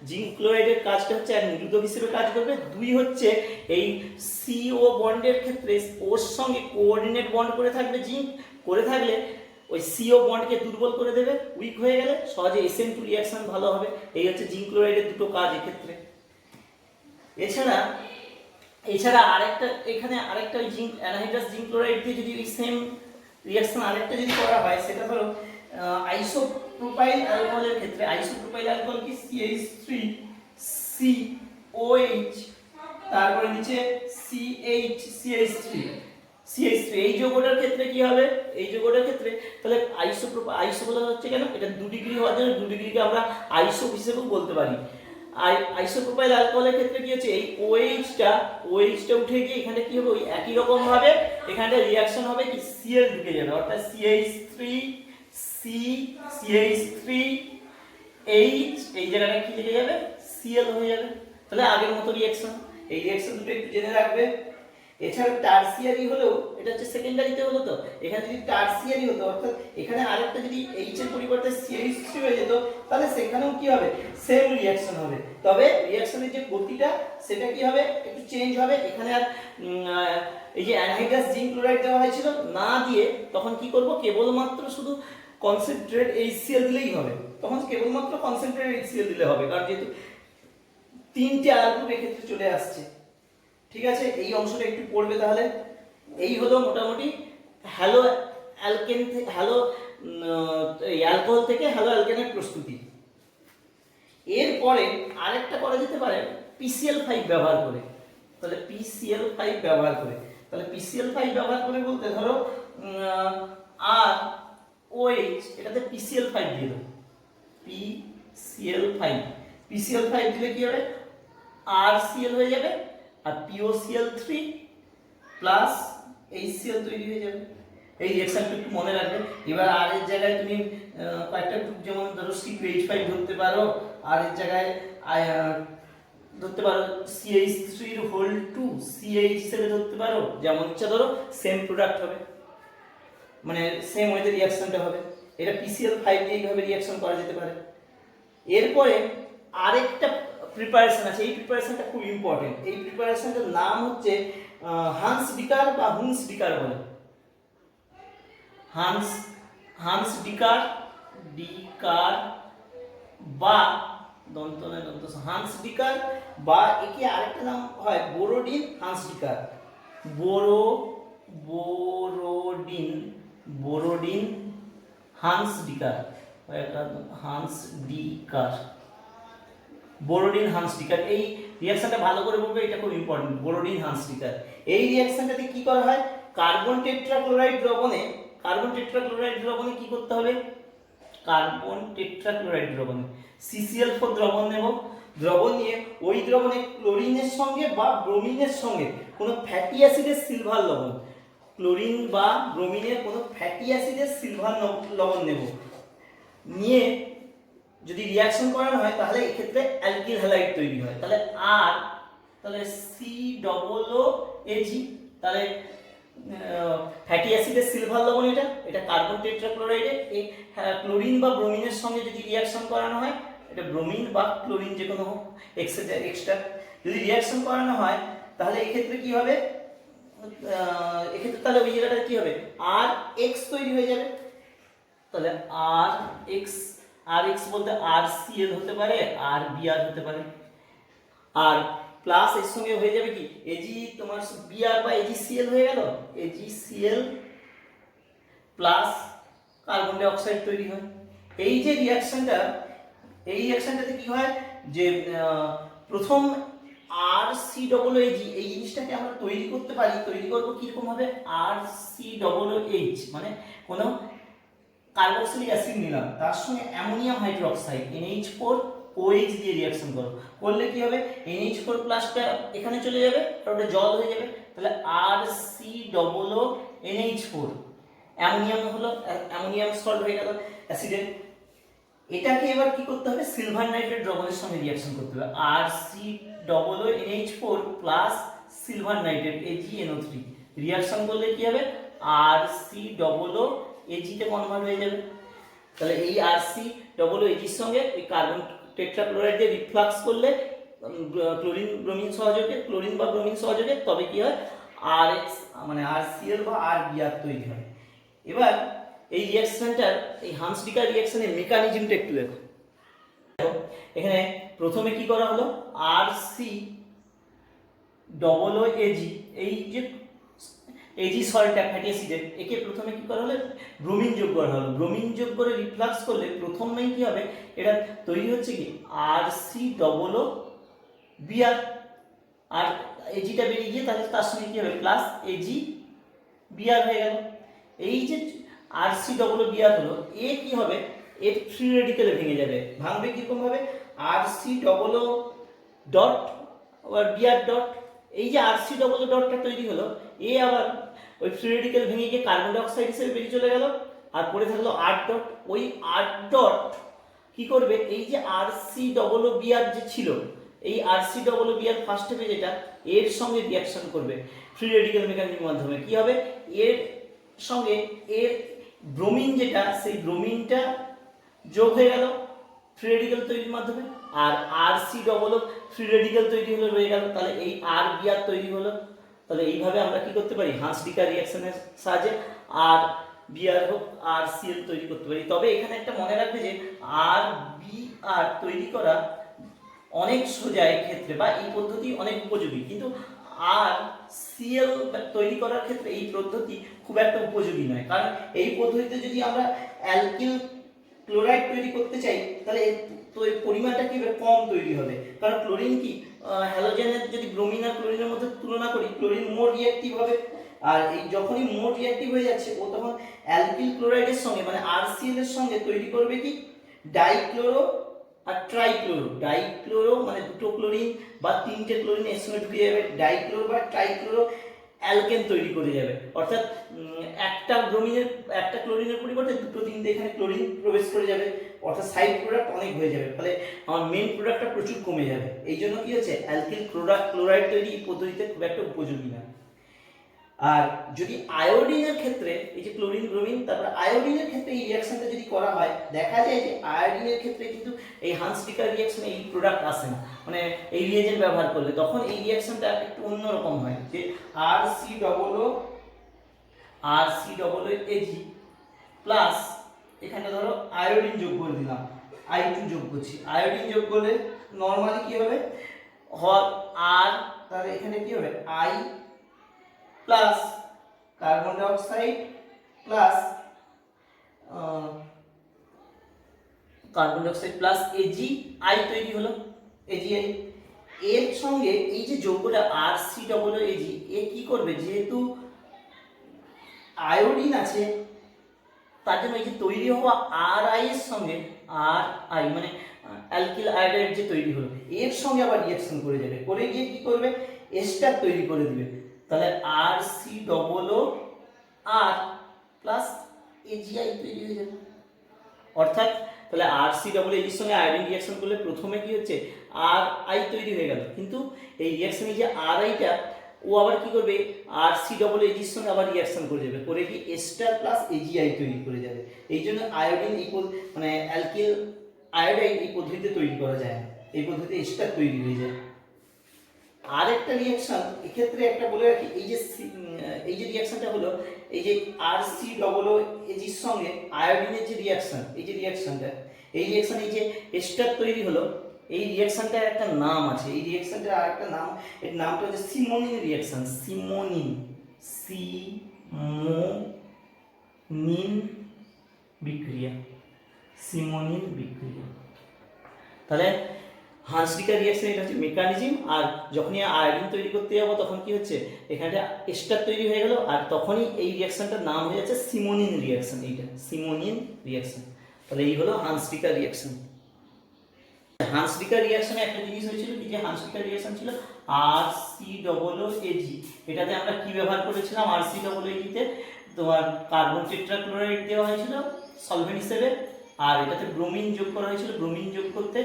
জিঙ্ক ক্লোরাইডের কাজটা হচ্ছে আর নিরোধক হিসেবে কাজ করবে। 2 হচ্ছে এই CO বন্ডের ক্ষেত্রে ওর সঙ্গে কোঅর্ডিনেট বন্ড করে থাকবে, জিঙ্ক করে থাকলে ওই CO বন্ডকে দুর্বল করে দেবে, উইক হয়ে গেলে সহজে SN2 রিঅ্যাকশন ভালো হবে। এই হচ্ছে জিঙ্ক ক্লোরাইডের দুটো কাজ এক্ষেত্রে। এছাড়া আরেকটা, এখানে আরেকটা ওই জিঙ্ক অ্যানহাইড্রাস জিঙ্ক ক্লোরাইড দিয়ে যদি ওই সেম রিঅ্যাকশন আরেকটা যদি করা হয়, সেটা হলো আইসোপ্রোপাইল অ্যালকোহলের ক্ষেত্রে। আইসোপ্রোপাইল অ্যালকোহল কি CH3COH, তারপরে নিচে CH3 এই যৌগটার ক্ষেত্রে কি হবে, এই যৌগটার ক্ষেত্রে তাহলে আইসো বলা হচ্ছে কেন, এটা 2 ডিগ্রি হওয়ার জন্য 2 ডিগ্রিকে আমরা আইসো হিসেবেও বলতে পারি। আইসোপ্রোপাইল অ্যালকোহলের ক্ষেত্রে কি হচ্ছে, এই OH-টা উঠে গিয়ে এখানে কি হবে, ওই একই রকম ভাবে এখানে রিঅ্যাকশন হবে কি, Cl ঢুকে যাবে, অর্থাৎ CH3H, এই জায়গাটা কি লেগে যাবে, Cl হয়ে যাবে। তাহলে আগের মতো রিঅ্যাকশন। এই রিঅ্যাকশন দুটো একটু জেনে রাখবে। এছাড়া টারসিয়ারি হলেও, এটা হচ্ছে সেকেন্ডারিতে হলো, তো এখানে যদি টারসিয়ারি হতো, অর্থাৎ এখানে আরেকটা যদি H এর পরিবর্তে CH3 হয়ে যেত, তাহলে সেখানেও কি হবে, সেম রিঅ্যাকশন হবে। তবে রিঅ্যাকশনের যে গতিটা সেটা কি হবে, একটু চেঞ্জ হবে। এখানে আর এই যে অ্যানহাইড্রাস জিঙ্ক ক্লোরাইড দেওয়া হয়েছিল না দিয়ে, তখন কি করব, কেবলমাত্র শুধু কনসেন্ট্রেট HCl দিলেই হবে। তখন কেবলমাত্র কনসেন্ট্রেট HCl দিলে হবে, কারণ যেহেতু 3টে আর গ্রুপ এক্ষেত্রে চলে আসছে। ঠিক আছে, এই অংশটা একটু পড়বে তাহলে। এই হলো মোটামুটি হ্যালো অ্যালকেন, হ্যালো অ্যালকোহল থেকে হ্যালো অ্যালকেনের প্রস্তুতি। এরপরে আরেকটা করা যেতে পারে PCl5 ব্যবহার করে। তাহলে PCl5 ব্যবহার করে, তাহলে PCl5 ব্যবহার করে বলতে ধরো আর OH, এটাতে PCl5 দিয়ে দাও, PCl5 দিলে কি হবে, RCl হয়ে যাবে, আর POCl3 প্লাস HCl তৈরি হয়ে যাবে। এই রিঅ্যাকশনটা একটু মনে রাখবে। এবার আর এর জায়গায় তুমি কয়েকটা গ্রুপ, যেমন ধরো C2H5 ধরতে পারো, আর এর জায়গায় ধরতে পারো CH3 CH হিসেবে ধরতে পারো, যেমন ইচ্ছা ধরো, সেম প্রোডাক্ট হবে, মানে সেম ওয়েতে রিঅ্যাকশনটা হবে। এটা PCl5 দিয়ে এইভাবে রিঅ্যাকশন করা যেতে পারে। এরপরে আরেকটা প্রিপারেশন আছে, এই প্রিপারেশনটা খুব ইম্পর্টেন্ট। এই প্রিপারেশনটার নাম হচ্ছে হান্স ডিকার বা হুন্স ডিকার বলে। হান্স ডিকার বা হান্স ডিকার, বা একে আরেকটা নাম হয় বোরোডিন হান্স ডিকার। বোরোডিন Hans ডিকার, বোরোডিন Hans ডিকার। এই রিঅ্যাকশনটা ভালো করে বলবে, এটা খুব ইম্পর্টেন্ট। বোরোডিন হান্স ডিকার, এই রিঅ্যাকশনটাতে কি করা হয়, কার্বন টেট্রাক্লোরাইড দ্রবণে কি করতে হবে, কার্বন টেট্রাক্লোরাইড দ্রবণে CCl4 দ্রবণ নেব। দ্রবণ নিয়ে ওই দ্রবণে ক্লোরিনের সঙ্গে বা ব্রোমিনের সঙ্গে কোনো ফ্যাটি অ্যাসিডের সিলভার লবণ, ক্লোরিন বা ব্রোমিনের কোনো ফ্যাটি অ্যাসিডের সিলভার লবণ নেব। নিয়ে যদি রিঅ্যাকশন করানো হয়, তাহলে এক্ষেত্রে অ্যালকিল হ্যালাইড তৈরি হয়। তাহলে COOH, তাহলে ফ্যাটি অ্যাসিডের সিলভার লবণ, এটা কার্বন টেট্রাক্লোরাইডে ক্লোরিন বা ব্রোমিনের সঙ্গে যদি রিঅ্যাকশন করানো হয়, এটা ব্রোমিন বা ক্লোরিন যে কোনো হোক, এক্সট্রা যদি রিঅ্যাকশন করানো হয়, তাহলে এক্ষেত্রে কি হবে, এক্ষেত্রে তাহলে ওই জায়গাটা কি হবে, RX তৈরি হয়ে যাবে। তাহলে RX বলতে RCl হতে পারে, RBr হতে পারে। আর প্লাস এর সঙ্গে হয়ে যাবে কি এজি তোমার বিআর বা এজিসিএল হয়ে গেল, AgCl plus carbon die oxide তৈরি হয়। এই যে রিয়াকশনটা, এই রিয়াকশনটাতে কি হয় যে প্রথম আর সি ডবল এজি এই জিনিসটাকে আমরা তৈরি করতে পারি। তৈরি করবো কিরকম ভাবে, আর সি ডবল এইচ মানে কোনো কার্বক্সিলিক অ্যাসিড নিলাম, তার সঙ্গে অ্যামোনিয়াম হাইড্রোক্সাইড NH4 OH দিয়ে রিয়াকশন করো, করলে কি হবে NH4 প্লাসটা এখানে চলে যাবে আর ওটা জল হয়ে যাবে, তাহলে R C double O NH4 ammonium হলো, অ্যামোনিয়াম সল্ট হয়ে গেল অ্যাসিডের। এটাকে এবার কি করতে হবে, সিলভার নাইট্রেট দ্রবণের সঙ্গে রিয়াকশন করতে হবে, R C double O NH4 plus silver nitrate AgNO3 reaction করলে কি হবে R C double O A G convert হয়ে যাবে। তাহলে এই আর সি ডবল ও এজির সঙ্গে এই কার্বন টেট্রাক্লোরাইড দিয়ে রিফ্লাক্স করলে ক্লোরিন ব্রোমিন সহযোগে, ক্লোরিন বা ব্রোমিন সহযোগে তবে কি হয় আর এক্স মানে আর সিএল বা আর বিআর তৈরি হয়। এবার এই রিঅ্যাকশনটার এই হান্সডিকার রিঅ্যাকশনের মেকানিজমটা একটু দেখো। এখানে প্রথমে কি করা হলো, আর সি ডবল ও এজি এই যে এজি সল্টটা ফ্যাটি অ্যাসিডের, একে প্রথমে কি করা হলো ব্রোমিন যোগ করা হলো, ব্রোমিন যোগ করে রিফ্লাক্স করলে প্রথমেই কি হবে এটা তৈরি হচ্ছে কি আর সি ডবল ও বিআর, আর এজিটা বেরিয়ে গিয়ে তাহলে তার সঙ্গে কি হবে প্লাস এজি বিআর হয়ে গেল। এই যে R C double O BR হলো, এ কি হবে এর ফ্রি রেডিকেলে ভেঙে যাবে, ভাঙবে কিরকম ভাবে আর সি ডবল ও ডট আবার বিআর ডট, এই যে আর সি ডবল ও ডটটা তৈরি হলো এ আবার ওই ফ্রি রেডিকেল ভেঙে গিয়ে কার্বন ডাই অক্সাইড হিসেবে বেরিয়ে চলে গেল, আর পড়ে থাকলো আর ডট, ওই আর ডট কি করবে এই যে R C double O BR যে ছিল এই R C double O BR first স্টেপে যেটা এর সঙ্গে রিঅ্যাকশন করবে ফ্রি রেডিকেল মেকানিজমের মাধ্যমে, কি হবে এর সঙ্গে এর ব্রোমিন যেটা সেই ব্রোমিনটা যোগ হয়ে গেল ফ্রি রেডিকেল তৈরির মাধ্যমে, আর R C double O free radical তৈরি হলো রয়ে গেল, তাহলে এই আর বিআর তৈরি হলো। তাহলে এইভাবে আমরা কি করতে পারি হান্সডিকার রিঅ্যাকশনের সাহায্যে আর বিআর হোক আর সিএল তৈরি করতে পারি। তবে এখানে একটা মনে রাখবে যে আর বিআর তৈরি করা অনেক সোজা এই ক্ষেত্রে বা এই পদ্ধতি অনেক উপযোগী, কিন্তু আর সিএল তৈরি করার ক্ষেত্রে এই পদ্ধতি খুব একটা উপযোগী নয়, কারণ এই পদ্ধতিতে যদি আমরা অ্যালকিল ক্লোরাইড তৈরি করতে চাই তাহলে তো এর পরিমাণটা কি কম তৈরি হবে, কারণ ক্লোরিন কি হ্যালোজেনের যদি ব্রোমিন আর ক্লোরিনের মধ্যে তুলনা করি ক্লোরিন মোর রিঅ্যাক্টিভ হবে, আর এই যখনই মোর রিঅ্যাক্টিভ হয়ে যাচ্ছে ও তখন অ্যালকিল ক্লোরাইডের সঙ্গে মানে আরসিএল এর সঙ্গে তৈরি করবে কি ডাইক্লোরো আর ট্রাইক্লোরো, ডাইক্লোরো মানে দুটো ক্লোরিন বা তিনটে ক্লোরিন এর সঙ্গে ঢুকে যাবে, ডাইক্লোরো বা ট্রাইক্লোরো অ্যালকেন তৈরি করে যাবে, অর্থাৎ একটা ব্রোমিনের একটা ক্লোরিনের পরিবর্তে দুটো তিনটে এখানে ক্লোরিন প্রবেশ করে যাবে, অর্থাৎ সাইড প্রোডাক্ট অনেক হয়ে যাবে, ফলে আমার মেন প্রোডাক্টটা প্রচুর কমে যাবে। এই জন্য কি হচ্ছে অ্যালকিল ক্লোরাইড তৈরি এই পদ্ধতিতে খুব একটা উপযোগী না। আর যদি আয়োডিনের ক্ষেত্রে এই যে ক্লোরিন ব্রোমিন তারপর আয়োডিনের ক্ষেত্রে এই রিঅ্যাকশনটা যদি করা হয় দেখা যায় যে আয়োডিনের ক্ষেত্রে কিন্তু এই হান্সডিকার রিঅ্যাকশনে এই প্রোডাক্ট আসে না, মানে এই রিয়েজেন্ট ব্যবহার করলে তখন এই রিঅ্যাকশনটা একটু অন্যরকম হয়, যে R C double O AG plus এখানে ধরো আয়োডিন যোগ করে দিলাম, I2 যোগ করছি, আয়োডিন যোগ করলে নরমালি কি হবে আর তাহলে এখানে কি হবে I plus carbon dioxide plus A G I তৈরি হলো, এজিআই এর সঙ্গে এই যে যৌগটা R C double O A G এ কি করবে যেহেতু আয়োডিন আছে তার জন্য এই যে তৈরি হওয়া আর আই এর সঙ্গে আর আই মানে অ্যালকিল আয়োডাইড যে তৈরি হলো এর সঙ্গে আবার রিঅ্যাকশন করে যাবে, করে গিয়ে কি করবে এস্টার তৈরি করে দিবে, তাহলে আর সি ডবল ও আর প্লাস এজিআই তৈরি হয়ে যাবে। অর্থাৎ তাহলে আর সি ডবল এজির সঙ্গে আয়োডিন রিঅ্যাকশন করলে প্রথমে কি হচ্ছে আর আই তৈরি হয়ে গেল, কিন্তু এই রিঅ্যাকশনে যে আর আইটা ও আবার কি করবে আর সি ডবল এজির সঙ্গে আবার রিঅ্যাকশন করে যাবে, করে কি এস্টার প্লাস এজিআই তৈরি করে যাবে। এই জন্য আয়োডিন এই মানে অ্যালকিল আয়োডাইড এই পদ্ধতিতে তৈরি করা যায় না, এই পদ্ধতিতে এস্টার তৈরি হয়ে যায়। আর একটা রিঅ্যাকশন এক্ষেত্রে একটা বলে রাখি, এই যে রিঅ্যাকশনটা হলো এই যে আর সি ডবল ও এজির সঙ্গে আয়োডিনের যে রিঅ্যাকশন এই যে রিঅ্যাকশনটা এই রিঅ্যাকশন এই যে এস্টার তৈরি হলো এই রিঅ্যাকশনটার একটা নাম আছে, এই রিঅ্যাকশনটার আর একটা নাম, এর নামটা হচ্ছে সিমোনিন রিঅ্যাকশন। সিমোনিন, সিমোনিন বিক্রিয়া, সিমোনিন বিক্রিয়া। তাহলে হান্সডিকার রিঅ্যাকশন এটা হচ্ছে মেকানিজম। আর যখনই আয়োডিন তৈরি করতে যাবো তখন কি হচ্ছে, এখানে এস্টার তৈরি হয়ে গেল, আর তখনই এই রিঅ্যাকশনটার নাম হয়ে যাচ্ছে সিমোনিন রিঅ্যাকশন। এইটা সিমোনিন রিঅ্যাকশন। তাহলে এই হলো হান্সডিকার রিঅ্যাকশন। হান্সডিকার রিঅ্যাকশনে একটা জিনিস হয়েছিল কি, যে হান্সডিকার রিঅ্যাকশন ছিল RCOOAG। এটাতে আমরা কি ব্যবহার করেছিলাম, RCOOAG তে তোমার কার্বন টেট্রাক্লোরাইড দেওয়া হয়েছিল সলভেন্ট হিসেবে, আর এটাতে ব্রোমিন যোগ করা হয়েছিল। ব্রোমিন যোগ করতে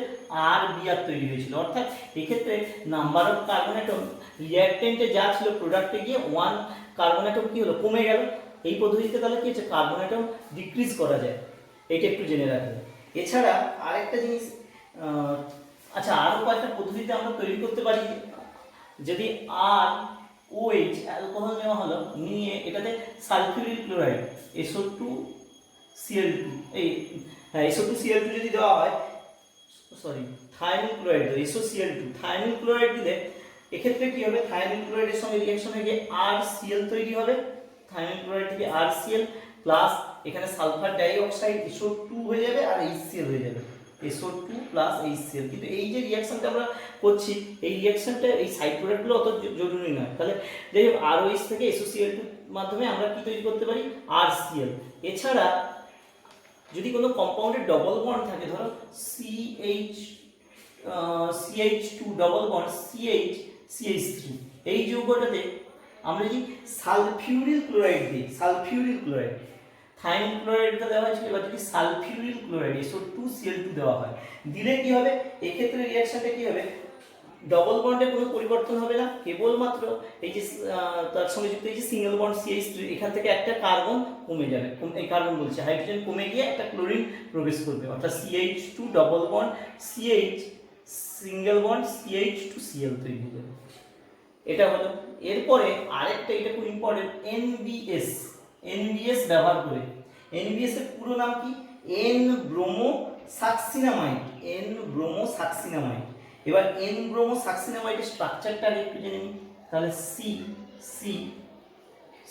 Br তৈরি হয়েছিল। অর্থাৎ এক্ষেত্রে নাম্বার অফ কার্বন অ্যাটম রিঅ্যাকটেন্টে যা ছিল প্রোডাক্টে গিয়ে 1 কার্বন অ্যাটম কি হলো, কমে গেল। এই পদ্ধতিতে তাহলে কি হচ্ছে, কার্বন অ্যাটম ডিক্রিজ করা যায়। এটা একটু জেনে রাখবে। এছাড়া আরেকটা জিনিস, আচ্ছা আরও কয়েকটা পদ্ধতিতে আমরা তৈরি করতে পারি। যদি ROH অ্যালকোহল নেওয়া হলো, নিয়ে এটাতে সালফিউরিক ক্লোরাইড SO2Cl2, এই হ্যাঁ SO2Cl2 যদি দেওয়া হয়, সরি থায়ামিল ক্লোরাইড, SOCl2 থায়ামিল ক্লোরাইড দিলে এক্ষেত্রে কি হবে, থায়ামিল ক্লোরাইডের সঙ্গে রিঅ্যাকশন হয়ে গিয়ে RCl তৈরি হবে। থায়ামিল ক্লোরাইড থেকে RCl প্লাস এখানে সালফার ডাই অক্সাইড SO2 হয়ে যাবে, আর HCl হয়ে যাবে, SO2 প্লাস HCl। কিন্তু এই যে রিঅ্যাকশনটা আমরা করছি, এই রিঅ্যাকশনটা এই সাইড প্রোডাক্টগুলো অত জরুরি নয়। তাহলে যাই হোক ROH থেকে SOCl2 মাধ্যমে আমরা কি তৈরি করতে পারি, RCl। এছাড়া যদি কোনো কম্পাউন্ডের ডবল বন্ড থাকে, ধরো CH2 ডবল বন্ড CH3, এই যৌগটাতে আমরা যদি সালফিউরিল ক্লোরাইড দিই, সালফিউরিল ক্লোরাইড, থায়ামিল ক্লোরাইডটা দেওয়া হয়েছিল, এবার যদি সালফিউরিল ক্লোরাইড SO2Cl2 দেওয়া হয়, দিলে কি হবে, এক্ষেত্রে রিঅ্যাকশনটা কি হবে, ডবল বন্ডে কোনো পরিবর্তন হবে না, কেবলমাত্র এই যে তার সঙ্গে যুক্ত এই যে সিঙ্গেল বন্ড CH3, এখান থেকে একটা কার্বন কমে যাবে, এই কার্বন বলছে হাইড্রোজেন কমে গিয়ে একটা ক্লোরিন প্রবেশ করবে, অর্থাৎ CH2 double bond CH single bond CH2Cl তৈরি হয়ে যাবে। এটা হলো। এরপরে আরেকটা, এটা খুব ইম্পর্টেন্ট, NBS ব্যবহার করে। NBS এর পুরো নাম কি, N ব্রোমো সাকসিনামাইড, N ব্রোমো সাকসিনামাইড। এবার N ব্রোমো সাকসিনামাইডের স্ট্রাকচারটা একটু জেনে নিই। তাহলে C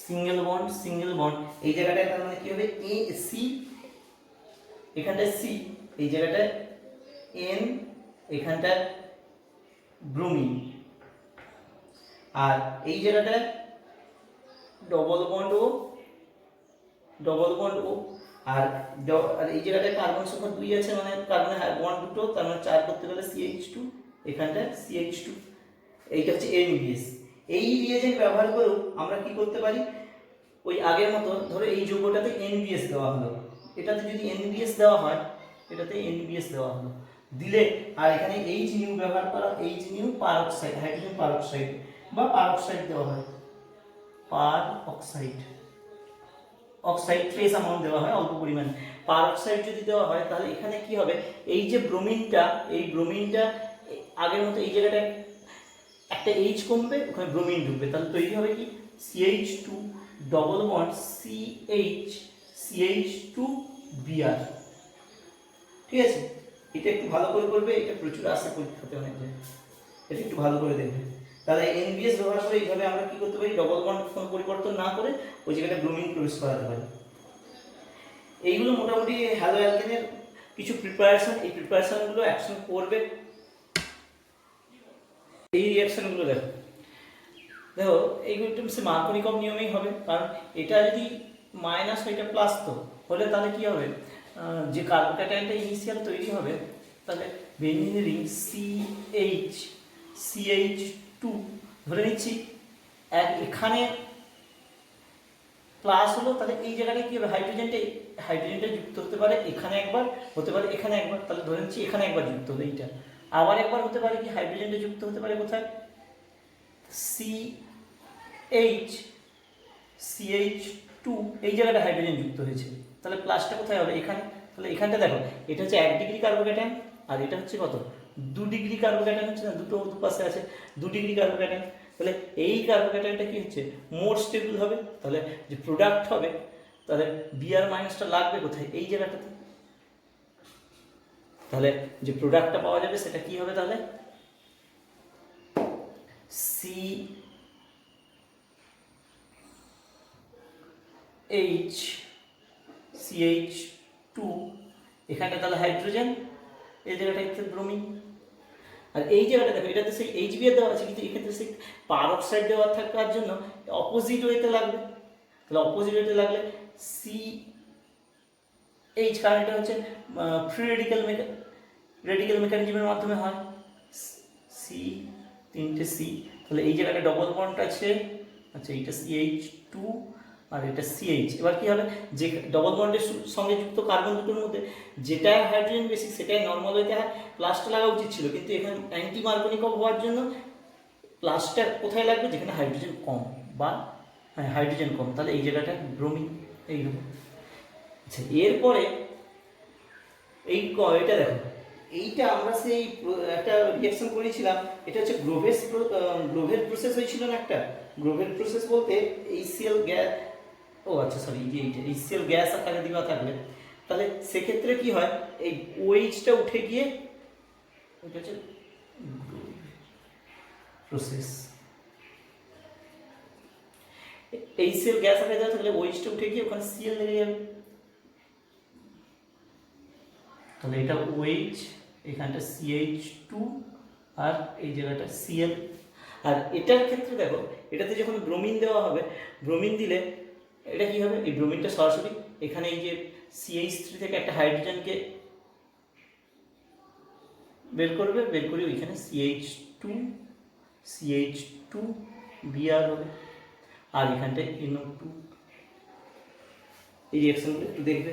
সিঙ্গেল বন্ড, এই জায়গাটায় তার মানে কি হবে C, এখানটায় C, এই জায়গাটায় N, এখানটায় ব্রোমিন, আর এই জায়গাটায় ডবল বন্ড ও, আর এই জায়গাটায় কার্বন সংখ্যা 2 আছে, মানে কার্বনের বন্ড দুটো, তার মানে 4 করতে গেলে CH2, এখানটায় CH2, এইটা হচ্ছে NBS। এই রিয়েজেন্ট ব্যবহার করেও আমরা কি করতে পারি, ওই আগের মতো ধরো এই যৌগটাতে NBS দেওয়া হলো, এটাতে যদি NBS দেওয়া হয়, এটাতে NBS দেওয়া হলো, দিলে আর এখানে H ব্যবহার করা, H পারঅক্সাইড, হাইড্রোজেন পারঅক্সাইড বা পারঅক্সাইড দেওয়া হয়, অক্সাইড ট্রেস অ্যামাউন্ট দেওয়া হয় অল্প পরিমাণে। পারঅক্সাইড যদি দেওয়া হয়, তাহলে এখানে কি হবে, এই যে ব্রোমিনটা, এই ব্রোমিনটা আগের মতো এই জায়গাটায় একটা H কমবে, ওখানে ব্রোমিন ঢুকবে, তাহলে তৈরি হবে কি CH2 ডবল বন্ড CH2Br। ঠিক আছে, এটা একটু ভালো করে করবে, এটা প্রচুর আসে পরীক্ষাতে অনেক জায়গায়, এটা একটু ভালো করে দেখবে। তাহলে NBS ব্যবহার করে এইভাবে আমরা কি করতে পারি, ডবল বন্ড কোনো পরিবর্তন না করে ওই জায়গাটা ব্রোমিন প্রবেশ করাতে পারি। এইগুলো মোটামুটি হ্যালো অ্যালকেনের কিছু প্রিপারেশন, এই প্রিপারেশনগুলো একসঙ্গে করবে। এই রিঅ্যাকশনগুলো দেখো এইগুলো একটু মার্কনিকম নিয়মেই হবে, কারণ এটা যদি মাইনাস হয়, এটা প্লাস তো হলে তাহলে কি হবে, যে কার্বোক্যাটায়নটা ইনিশিয়াল তৈরি হবে, তাহলে বেঞ্জিনের রিং CH2 ধরে নিচ্ছি, এখানে প্লাস হলো, তাহলে এই জায়গাটা কি হবে, হাইড্রোজেনটা যুক্ত হতে পারে, এখানে একবার হতে পারে, এখানে একবার, তাহলে ধরে নিচ্ছি এখানে একবার যুক্ত হলো, এইটা আবার একবার হতে পারে কি, হাইড্রোজেনটা যুক্ত হতে পারে কোথায়, CH2, এই জায়গাটা হাইড্রোজেন যুক্ত হয়েছে, তাহলে প্লাসটা কোথায় হবে, এখানে। তাহলে এখানটা দেখো, এটা হচ্ছে 1 ডিগ্রি কার্বোক্যাটায়ন, আর এটা হচ্ছে কত, 2 ডিগ্রি কার্বোক্যাটায়ন হচ্ছে না, দুটো দুপাশে আছে 2 ডিগ্রি কার্বোক্যাটায়ন। তাহলে এই কার্বোক্যাটায়নটা কি হচ্ছে, মোর স্টেবল হবে, তাহলে যে প্রোডাক্ট হবে, তাহলে Br মাইনাসটা লাগবে কোথায়, এই জায়গাটাতে। তাহলে যে প্রোডাক্টটা পাওয়া যাবে সেটা কি হবে তাহলে CH2, এখানটা তাহলে হাইড্রোজেন, এই জায়গাটা হচ্ছে ব্রোমিন। আর এই জায়গাটা দেখো, এটাতে সেই HBr দেওয়া আছে, কিন্তু এক্ষেত্রে সেই পারঅক্সাইড দেওয়া থাকার জন্য অপোজিট ওয়েতে লাগবে। তাহলে অপোজিট ওয়েতে লাগলে CH, কারণ এটা হচ্ছে ফ্রি রেডিক্যাল মেকানিজমের মাধ্যমে হয়। সি, তিনটে সি, তাহলে এই জায়গাটা ডবল বন্ড আছে। আচ্ছা, এইটা CH2 আর এটা CH। এবার কি হবে, যে ডবল বন্ডের সঙ্গে যুক্ত কার্বন দুটোর মধ্যে যেটা হাইড্রোজেন বেশি সেটাই নর্মাল হইতে হয় প্লাসটা লাগা উচিত ছিল, কিন্তু এখানে অ্যান্টি মার্কোনিকভ হওয়ার জন্য প্লাসটা কোথায় লাগবে, যেখানে হাইড্রোজেন কম, বা হ্যাঁ হাইড্রোজেন কম, তাহলে এই জায়গাটা ব্রোমিন এইরকম। আচ্ছা, এরপরে এটা দেখো, এইটা আমরা সেই একটা রিঅ্যাকশন করেছিলাম, এটা হচ্ছে গ্রোভের প্রসেস হয়েছিল না একটা। গ্রোভের প্রসেস বলতে HCl গ্যাস, ও আচ্ছা সরি, এই যে এইটা HCl গ্যাস আকারে দেওয়া থাকলে তাহলে সেক্ষেত্রে কি হয়, এই OH-টা উঠে গিয়ে এটা হচ্ছে প্রসেস। HCl গ্যাস আকারে দেওয়া থাকলে OH-টা উঠে গিয়ে ওখানে Cl লেগে যাবে। তাহলে এটা OH, এখানটা CH2 আর এই জায়গাটা Cl। আর এটার ক্ষেত্রে দেখো, এটাতে যখন ব্রোমিন দেওয়া হবে, ব্রোমিন দিলে এটা কি হবে, এই ব্রোমিনটা সরাসরি এখানে এই যে CH3 থেকে একটা হাইড্রোজেনকে বের করবে, বের করে ওইখানে CH2 Br হবে, আর এখানটায় NO2। এই রিঅ্যাকশনগুলো একটু দেখবে।